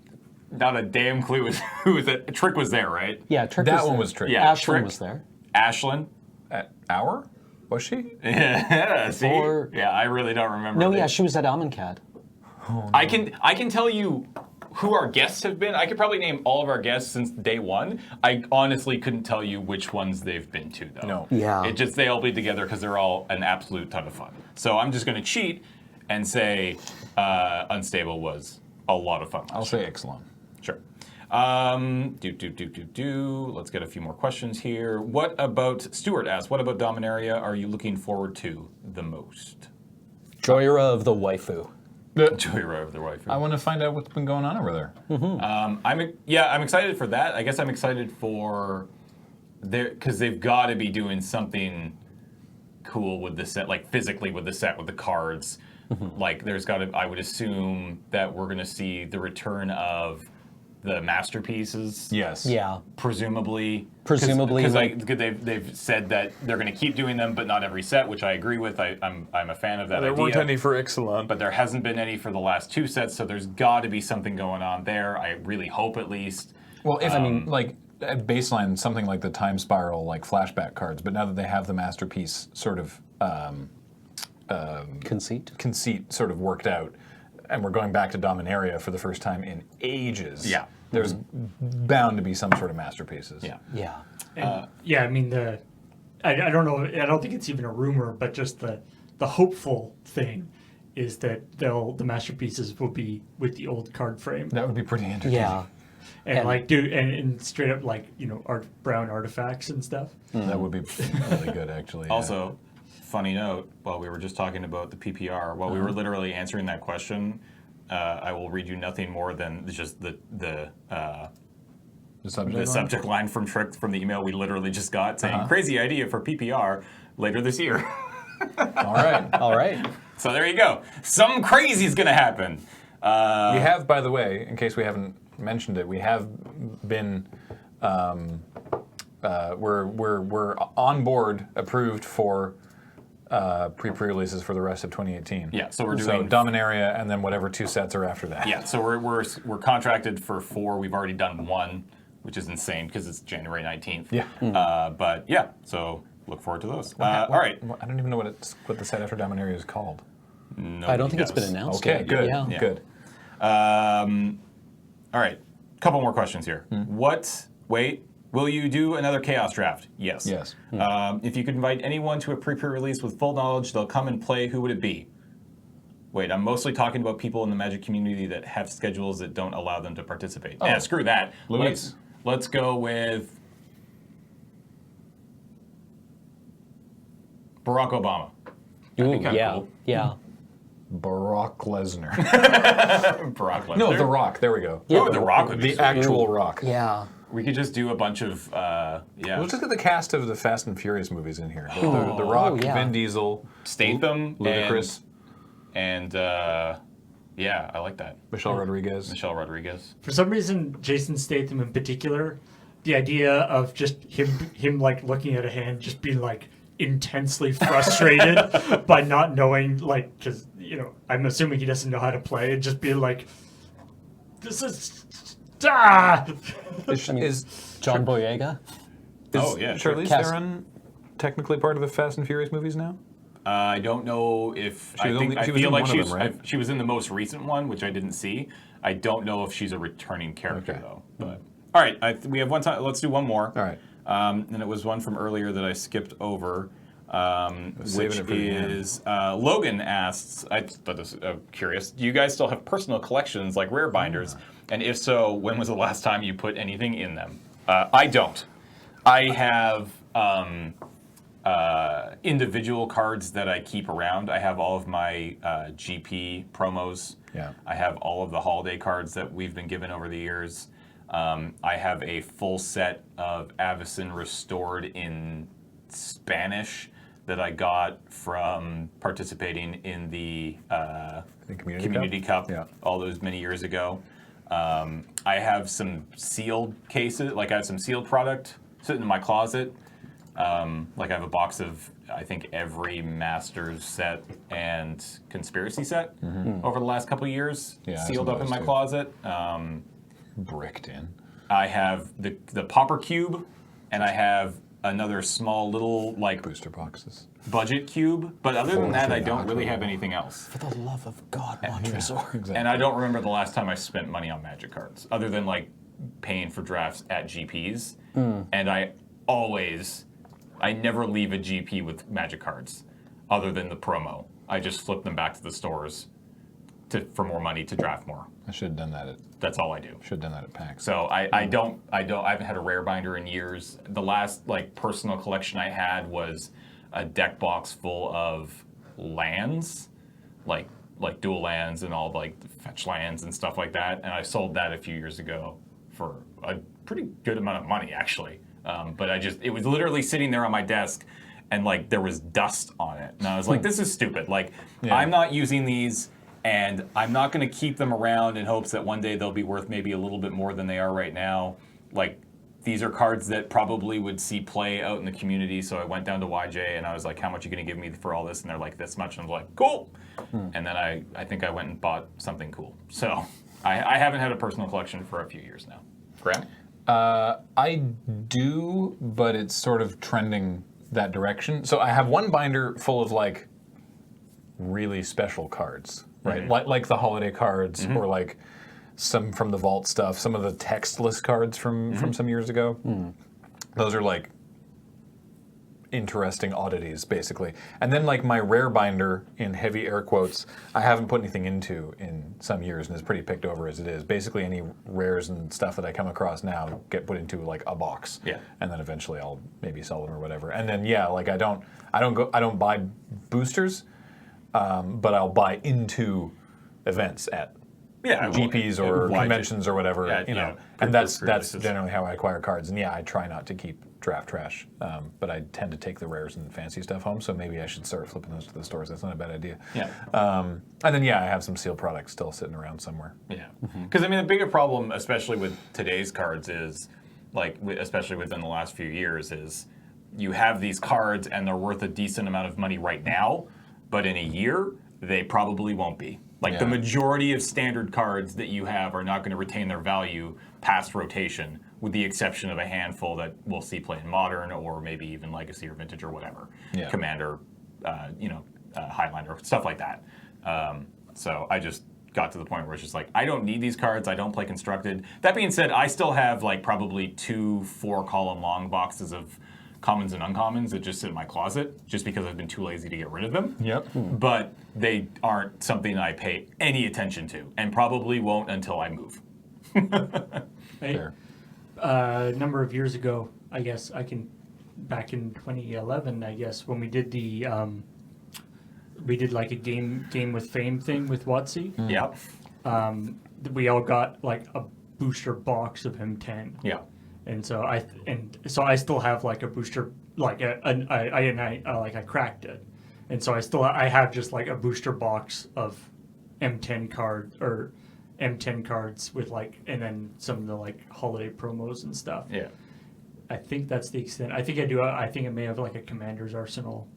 Not a damn clue who was it. Trick was there, right? Yeah, Trick That was one there. was Trick. Yeah, Ashlyn Trick. was there. Ashlyn. At Hour? Was she? Yeah, see? Or- Yeah, I really don't remember. No, the- yeah, she was at Amonkhet. I can tell you who our guests have been. I could probably name all of our guests since day one. I honestly couldn't tell you which ones they've been to, though. No. Yeah. It just, they all bleed together because they're all an absolute ton of fun. So I'm just going to cheat and say Unstable was a lot of fun. I'll say Ixalan. Sure. Let's get a few more questions here. What about, Stuart asks, what about Dominaria are you looking forward to the most? Joyra of the Waifu. Joyride of the Waifu. I want to find out what's been going on over there. I'm excited for that. I guess I'm excited for because they've got to be doing something cool with the set, like physically with the set, with the cards. Like there's got to, I would assume that we're going to see the return of the masterpieces. Yes. Yeah. Presumably, Presumably, because they've said that they're going to keep doing them, but not every set, which I agree with. I'm a fan of that idea. There weren't any for Ixalan. But there hasn't been any for the last two sets, so there's got to be something going on there. I really hope, at least. Well, if I mean, like at baseline, something like the Time Spiral, like flashback cards. But now that they have the masterpiece sort of conceit sort of worked out, and we're going back to Dominaria for the first time in ages. Yeah. There's bound to be some sort of masterpieces. Yeah. Yeah. Yeah, I mean I don't know. I don't think it's even a rumor, but just the hopeful thing is that the masterpieces will be with the old card frame. That would be pretty entertaining. Yeah. And like do and straight up like brown artifacts and stuff. That would be really good, actually. Yeah. Also, funny note, while we were just talking about the PPR, while we were literally answering that question, I will read you nothing more than just the subject line from Trick from the email we literally just got saying, crazy idea for PPR later this year. All right. All right. So there you go. Something crazy is going to happen. We have, by the way, in case we haven't mentioned it, we have been we're on board, approved for pre-releases for the rest of 2018. Yeah, so we're doing Dominaria and then whatever 2 sets are after that. Yeah, so we're contracted for 4. We've already done 1, which is insane because it's January 19th. Yeah. But yeah, so look forward to those. All right. I don't even know what the set after Dominaria is called. I don't think it's been announced Okay, yet. good. Yeah. Good. All right, couple more questions here. Will you do another Chaos Draft? Yes. Yes. If you could invite anyone to a pre-release with full knowledge, they'll come and play, who would it be? Wait, I'm mostly talking about people in the Magic community that have schedules that don't allow them to participate. Yeah, screw that. Luis. Let's go with Barack Obama. Ooh, kinda yeah. cool. Yeah. Barack Lesnar. Barack Lesnar. No, The Rock. There we go. Yeah. Oh, The Rock would be The sweet. actual Rock. Yeah. We could just do a bunch of, We'll just get the cast of the Fast and Furious movies in here. The Rock, yeah. Vin Diesel, Statham, Ludacris, and yeah, I like that. Michelle Rodriguez. Michelle Rodriguez. For some reason, Jason Statham in particular, the idea of just him like looking at a hand, just being like intensely frustrated by not knowing, like, because I'm assuming he doesn't know how to play, and just be like, this is. Ah! Is John Boyega? Charlize Cast- Theron technically part of the Fast and Furious movies now? I don't know if She was I she was feel in like one of she's them, right? she was in the most recent one, which I didn't see. I don't know if she's a returning character Okay. though. But all right, we have one time. Let's do one more. All right. And it was one from earlier that I skipped over, saving which it for the end. is Logan asks. I thought this curious. Do you guys still have personal collections like rare binders? And if so, when was the last time you put anything in them? I don't. I have individual cards that I keep around. I have all of my GP promos. Yeah. I have all of the holiday cards that we've been given over the years. I have a full set of Avacyn Restored in Spanish that I got from participating in the Community Cup Yeah. all those many years ago. I have some sealed cases, like I have some sealed product sitting in my closet. Like I have a box of, I think, every Masters set and Conspiracy set over the last couple of years, Yeah, I have sealed some up of in those my too. closet. Bricked in. I have the Popper Cube, and I have another small little like Booster boxes. budget cube. But other than that, I don't really Fortunato. have anything else. For the love of God, Montresor. Exactly. And I don't remember the last time I spent money on Magic cards, other than like paying for drafts at GPs. And I never leave a GP with Magic cards, other than the promo. I just flip them back to the stores for more money to draft more. I should have done that That's all I do. at PAX. So I haven't had a rare binder in years. The last like personal collection I had was a deck box full of lands, like dual lands and all like the fetch lands and stuff like that. And I sold that a few years ago for a pretty good amount of money actually. But it was literally sitting there on my desk, and like there was dust on it, and I was like, this is stupid. Like I'm not using these. And I'm not going to keep them around in hopes that one day they'll be worth maybe a little bit more than they are right now. Like, these are cards that probably would see play out in the community. So I went down to YJ and I was like, how much are you going to give me for all this? And they're like, this much. And I was like, cool. And then I think I went and bought something cool. So I haven't had a personal collection for a few years now. Graham? I do, but it's sort of trending that direction. So I have one binder full of like really special cards, right? Like the holiday cards, or like some from the vault stuff, some of the textless cards from some years ago. Those are like interesting oddities, basically. And then like my rare binder, in heavy air quotes, I haven't put anything into in some years, and it's pretty picked over as it is. Basically, any rares and stuff that I come across now get put into like a box, and then eventually I'll maybe sell them or whatever. And then like I don't buy boosters, but I'll buy into events at GPs or conventions or whatever, and that's generally how I acquire cards. And I try not to keep draft trash, but I tend to take the rares and fancy stuff home. So maybe I should start flipping those to the stores. That's not a bad idea. And then I have some sealed products still sitting around somewhere. Because I mean, the bigger problem, especially with today's cards, is like, especially within the last few years, is you have these cards and they're worth a decent amount of money right now, but in a year they probably won't be. Like the majority of standard cards that you have are not going to retain their value past rotation, with the exception of a handful that we'll see play in Modern or maybe even Legacy or Vintage or whatever. Commander, Highlander, stuff like that. So I just got to the point where it's just like, I don't need these cards. I don't play Constructed. That being said, I still have like probably 2 4-column long boxes of commons and uncommons that just sit in my closet just because I've been too lazy to get rid of them. But they aren't something I pay any attention to, and probably won't until I move. A number of years ago, I guess back in 2011, I guess, when we did we did like a game with fame thing with WotC. We all got like a booster box of him 10. And so I still have like a booster, like I cracked it, and so I have just like a booster box of M10 cards with like, and then some of the like holiday promos and stuff. I think that's the extent. I think I do. I think I may have like a Commander's Arsenal,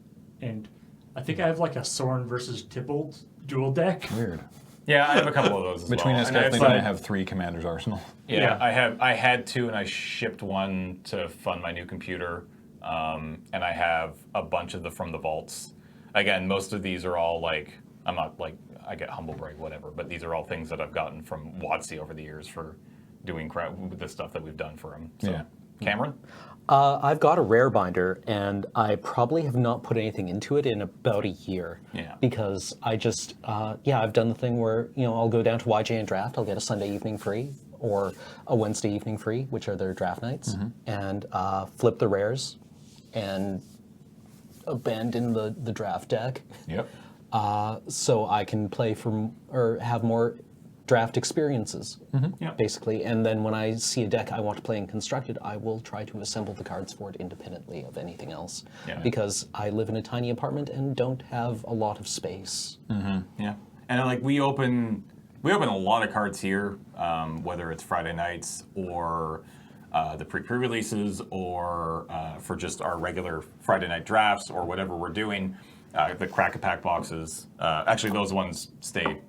and I think I have like a Soren versus Tybalt dual deck. Weird. Yeah, I have a couple of those as Between well. us, And I have definitely some- going to have 3 Commander's Arsenal. Yeah, I had 2, and I shipped 1 to fund my new computer, and I have a bunch of from the vaults. Again, most of these are all like, I'm not like, I get humble brag, whatever, but these are all things that I've gotten from WotC over the years for doing the stuff that we've done for him. So, Yeah. Cameron? I've got a rare binder, and I probably have not put anything into it in about a year. Yeah. Because I just, I've done the thing where, I'll go down to YJ and draft. I'll get a Sunday evening free or a Wednesday evening free, which are their draft nights, and flip the rares and abandon the draft deck. Yep. So I can play or have more draft experiences, Yep. basically. And then when I see a deck I want to play in Constructed, I will try to assemble the cards for it independently of anything else. Yeah. Because I live in a tiny apartment and don't have a lot of space. Yeah, and like we open a lot of cards here, whether it's Friday nights or the pre-releases or for just our regular Friday night drafts or whatever we're doing. The Crack-A-Pack boxes, actually those ones stay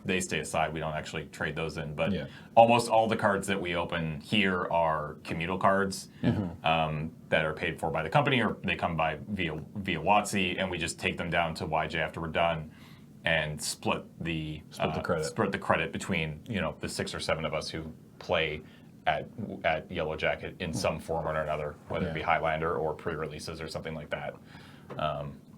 they stay aside. We don't actually trade those in, but almost all the cards that we open here are communal cards that are paid for by the company, or they come by via WotC, and we just take them down to YJ after we're done and split the credit between the 6 or 7 of us who play at Yellow Jacket in some form or another, whether it be Highlander or pre-releases or something like that.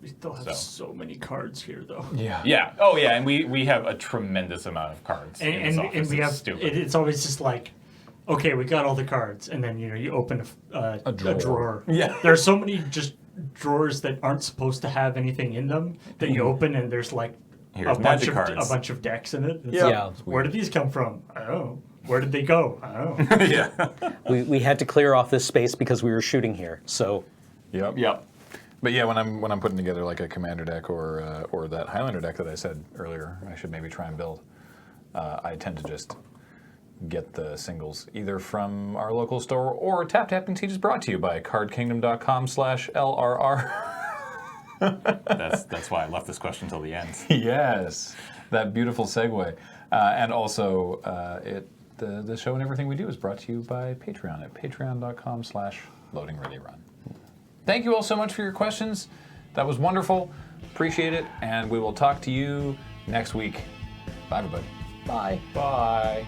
We still have so many cards here, though. Yeah. Yeah. Oh, yeah. And we have a tremendous amount of cards. in this office. And we have stupid. it's always just like, okay, we got all the cards, and then you open a drawer. Yeah. There are so many just drawers that aren't supposed to have anything in them that you open, and there's like Here's a bunch magic of cards. a bunch of decks in it. It's Yeah. like, where did these come from? I don't know. Where did they go? I don't know. Yeah. We had to clear off this space because we were shooting here. So Yep. Yep. But yeah, when I'm putting together like a Commander deck or that Highlander deck that I said earlier, I should maybe try and build. I tend to just get the singles either from our local store or Tap Tapping Siege is brought to you by cardkingdom.com/LRR. That's why I left this question till the end. Yes, that beautiful segue. And also, the show and everything we do is brought to you by Patreon at patreon.com/LoadingReadyRun. Thank you all so much for your questions. That was wonderful. Appreciate it. And we will talk to you next week. Bye, everybody. bye. Bye.